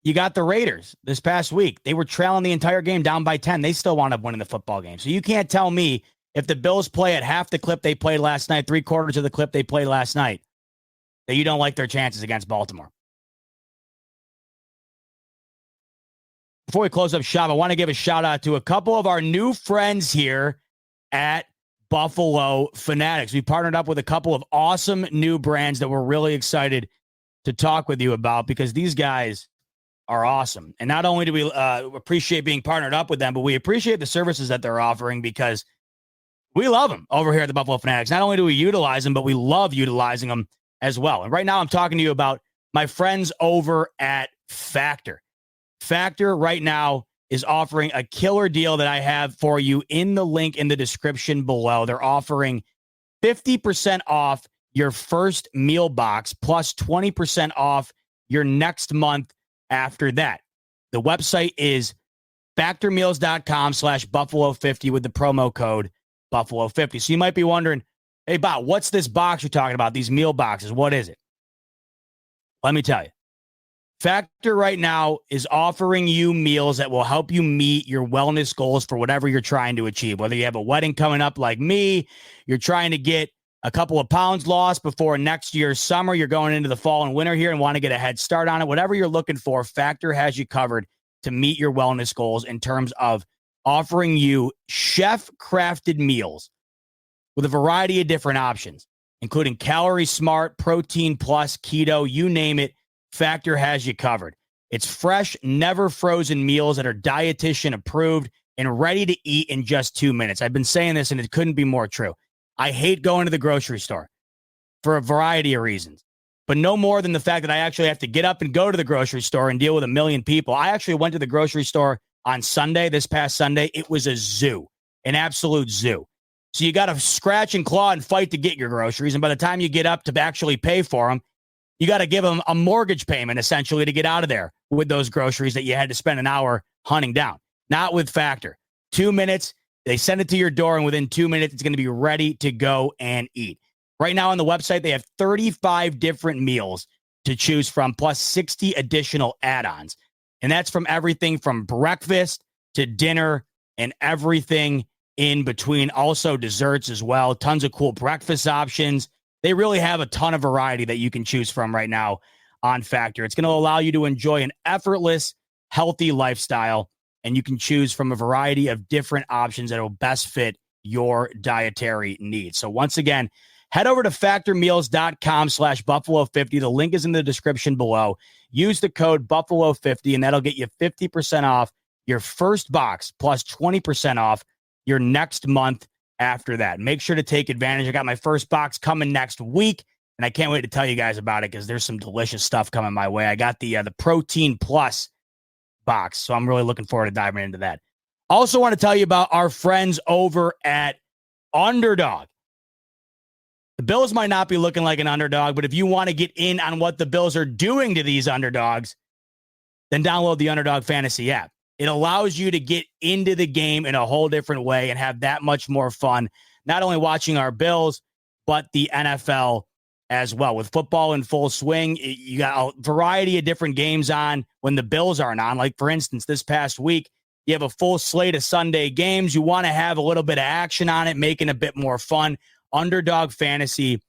you got the Raiders this past week. They were trailing the entire game down by 10. They still wound up winning the football game. So you can't tell me if the Bills play at half the clip they played last night, 3/4 of the clip they played last night, that you don't like their chances against Baltimore. Before we close up shop, I want to give a shout out to a couple of our new friends here at Buffalo Fanatics. We partnered up with a couple of awesome new brands that we're really excited to talk with you about, because these guys are awesome. And not only do we appreciate being partnered up with them, but we appreciate the services that they're offering, because we love them over here at the Buffalo Fanatics. Not only do we utilize them, but we love utilizing them as well. And right now I'm talking to you about my friends over at Factor. Factor right now is offering a killer deal that I have for you in the link in the description below. They're offering 50% off your first meal box plus 20% off your next month after that. The website is factormeals.com/Buffalo50 with the promo code Buffalo50. So you might be wondering, hey, Bob, what's this box you're talking about? These meal boxes, what is it? Let me tell you. Factor right now is offering you meals that will help you meet your wellness goals for whatever you're trying to achieve. Whether you have a wedding coming up like me, you're trying to get a couple of pounds lost before next year's summer, you're going into the fall and winter here and want to get a head start on it. Whatever you're looking for, Factor has you covered to meet your wellness goals in terms of offering you chef-crafted meals with a variety of different options, including Calorie Smart, Protein Plus, Keto, you name it. Factor has you covered. It's fresh, never frozen meals that are dietitian approved and ready to eat in just 2 minutes. I've been saying this and it couldn't be more true. I hate going to the grocery store for a variety of reasons, but no more than the fact that I actually have to get up and go to the grocery store and deal with a million people. I actually went to the grocery store on Sunday, this past Sunday. It was a zoo, an absolute zoo. So you got to scratch and claw and fight to get your groceries. And by the time you get up to actually pay for them, you got to give them a mortgage payment essentially to get out of there with those groceries that you had to spend an hour hunting down. Not with Factor. 2 minutes. They send it to your door, and within 2 minutes, it's going to be ready to go and eat. Right now on the website, they have 35 different meals to choose from, plus 60 additional add-ons. And that's from everything from breakfast to dinner and everything in between. Also desserts as well. Tons of cool breakfast options. They really have a ton of variety that you can choose from right now on Factor. It's going to allow you to enjoy an effortless, healthy lifestyle. And you can choose from a variety of different options that will best fit your dietary needs. So once again, head over to factormeals.com/Buffalo50. The link is in the description below. Use the code Buffalo50, and that'll get you 50% off your first box plus 20% off your next month after that. Make sure to take advantage. I got my first box coming next week, and I can't wait to tell you guys about it because there's some delicious stuff coming my way. I got the Protein Plus box, so I'm really looking forward to diving into that. Also want to tell you about our friends over at Underdog. The Bills might not be looking like an underdog, but if you want to get in on what the Bills are doing to these underdogs, then download the Underdog Fantasy app. It allows you to get into the game in a whole different way and have that much more fun, not only watching our Bills, but the NFL as well. With football in full swing, you got a variety of different games on when the Bills aren't on. Like, for instance, this past week, you have a full slate of Sunday games. You want to have a little bit of action on it, making it a bit more fun. Underdog Fantasy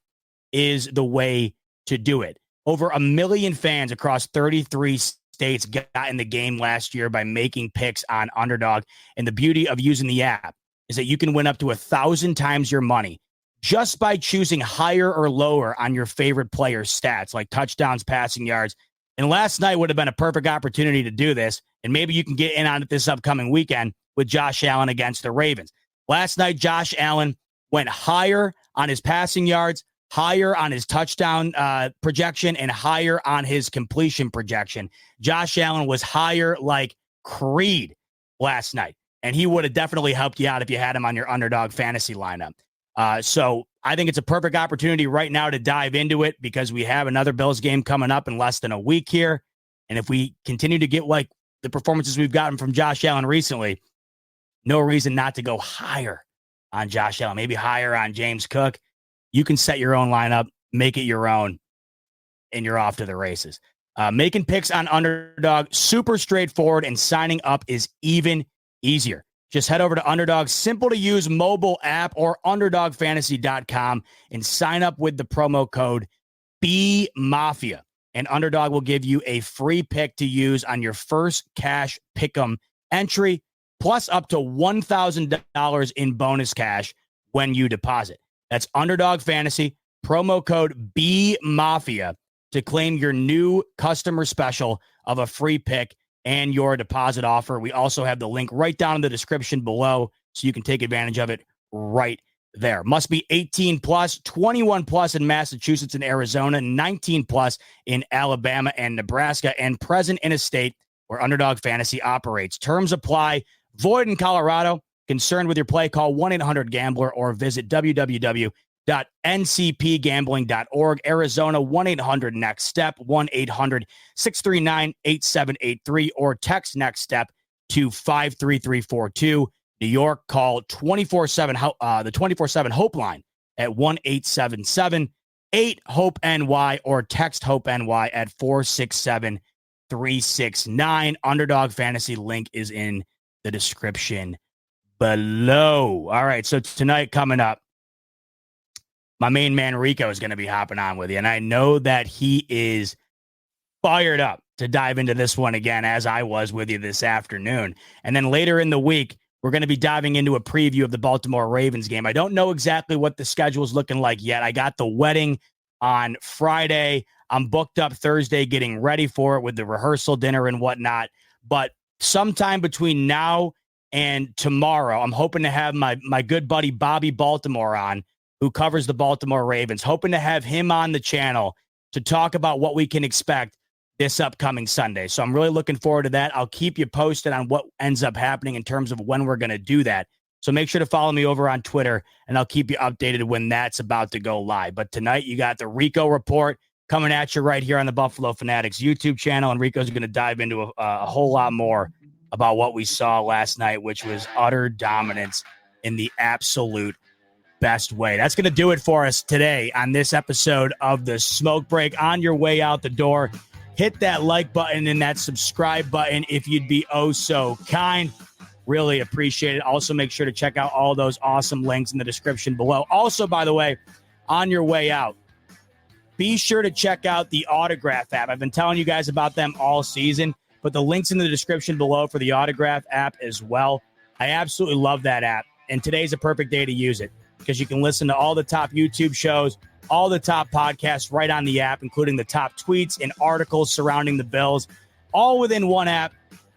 is the way to do it. Over 1 million fans across 33 states got in the game last year by making picks on Underdog. And the beauty of using the app is that you can win up to 1,000 times your money just by choosing higher or lower on your favorite player's stats, like touchdowns, passing yards. And last night would have been a perfect opportunity to do this. And maybe you can get in on it this upcoming weekend with Josh Allen against the Ravens. Last night, Josh Allen went higher on his passing yards, higher on his touchdown projection, and higher on his completion projection. Josh Allen was higher like Creed last night, and he would have definitely helped you out if you had him on your Underdog Fantasy lineup. So I think it's a perfect opportunity right now to dive into it because we have another Bills game coming up in less than a week here. And if we continue to get like the performances we've gotten from Josh Allen recently, no reason not to go higher on Josh Allen, maybe higher on James Cook. You can set your own lineup, make it your own, and you're off to the races. Making picks on Underdog, super straightforward, and signing up is even easier. Just head over to Underdog's simple-to-use mobile app or UnderdogFantasy.com and sign up with the promo code BMafia. And Underdog will give you a free pick to use on your first cash pick'em entry, plus up to $1,000 in bonus cash when you deposit. That's Underdog Fantasy, promo code BMafia to claim your new customer special of a free pick and your deposit offer. We also have the link right down in the description below so you can take advantage of it right there. Must be 18 plus, 21 plus in Massachusetts and Arizona, 19 plus in Alabama and Nebraska, and present in a state where Underdog Fantasy operates. Terms apply. Void in Colorado. Concerned with your play, call 1-800-GAMBLER or visit www.ncpgambling.org. Arizona, 1-800-NEXT-STEP, 1-800-639-8783, or text NEXT STEP to 53342. New York, call 24/7 the 24/7 Hope line at 1-877-8-HOPE-NY or text HOPE-NY at 467-369. Underdog Fantasy link is in the description below. All right, so tonight coming up, my main man Rico is going to be hopping on with you, and I know that he is fired up to dive into this one again, as I was with you this afternoon. And then later in the week, we're going to be diving into a preview of the Baltimore Ravens game. I don't know exactly what the schedule is looking like yet. I got the wedding on Friday. I'm booked up Thursday getting ready for it with the rehearsal dinner and whatnot. But sometime between now and tomorrow, I'm hoping to have my good buddy Bobby Baltimore on, who covers the Baltimore Ravens, hoping to have him on the channel to talk about what we can expect this upcoming Sunday. So I'm really looking forward to that. I'll keep you posted on what ends up happening in terms of when we're going to do that. So make sure to follow me over on Twitter, and I'll keep you updated when that's about to go live. But tonight, you got the Rico Report coming at you right here on the Buffalo Fanatics YouTube channel, and Rico's going to dive into a whole lot more about what we saw last night, which was utter dominance in the absolute best way. That's going to do it for us today on this episode of The Smoke Break. On your way out the door, hit that like button and that subscribe button if you'd be oh so kind. Really appreciate it. Also, make sure to check out all those awesome links in the description below. Also, by the way, on your way out, be sure to check out the Autograph app. I've been telling you guys about them all season, but the link's in the description below for the Autograph app as well. I absolutely love that app, and today's a perfect day to use it because you can listen to all the top YouTube shows, all the top podcasts right on the app, including the top tweets and articles surrounding the Bills, all within one app.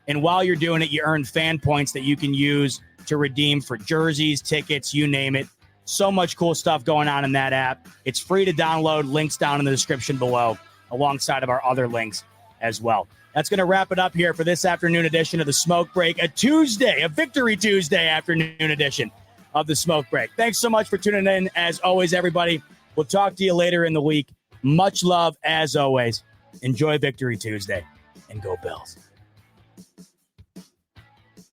And while you're doing it, you earn fan points that you can use to redeem for jerseys, tickets, you name it. So much cool stuff going on in that app. It's free to download. Links down in the description below, alongside of our other links as well. That's going to wrap it up here for this afternoon edition of The Smoke Break, a Victory Tuesday afternoon edition of The Smoke Break. Thanks so much for tuning in. As always, everybody, we'll talk to you later in the week. Much love, as always. Enjoy Victory Tuesday, and go Bills.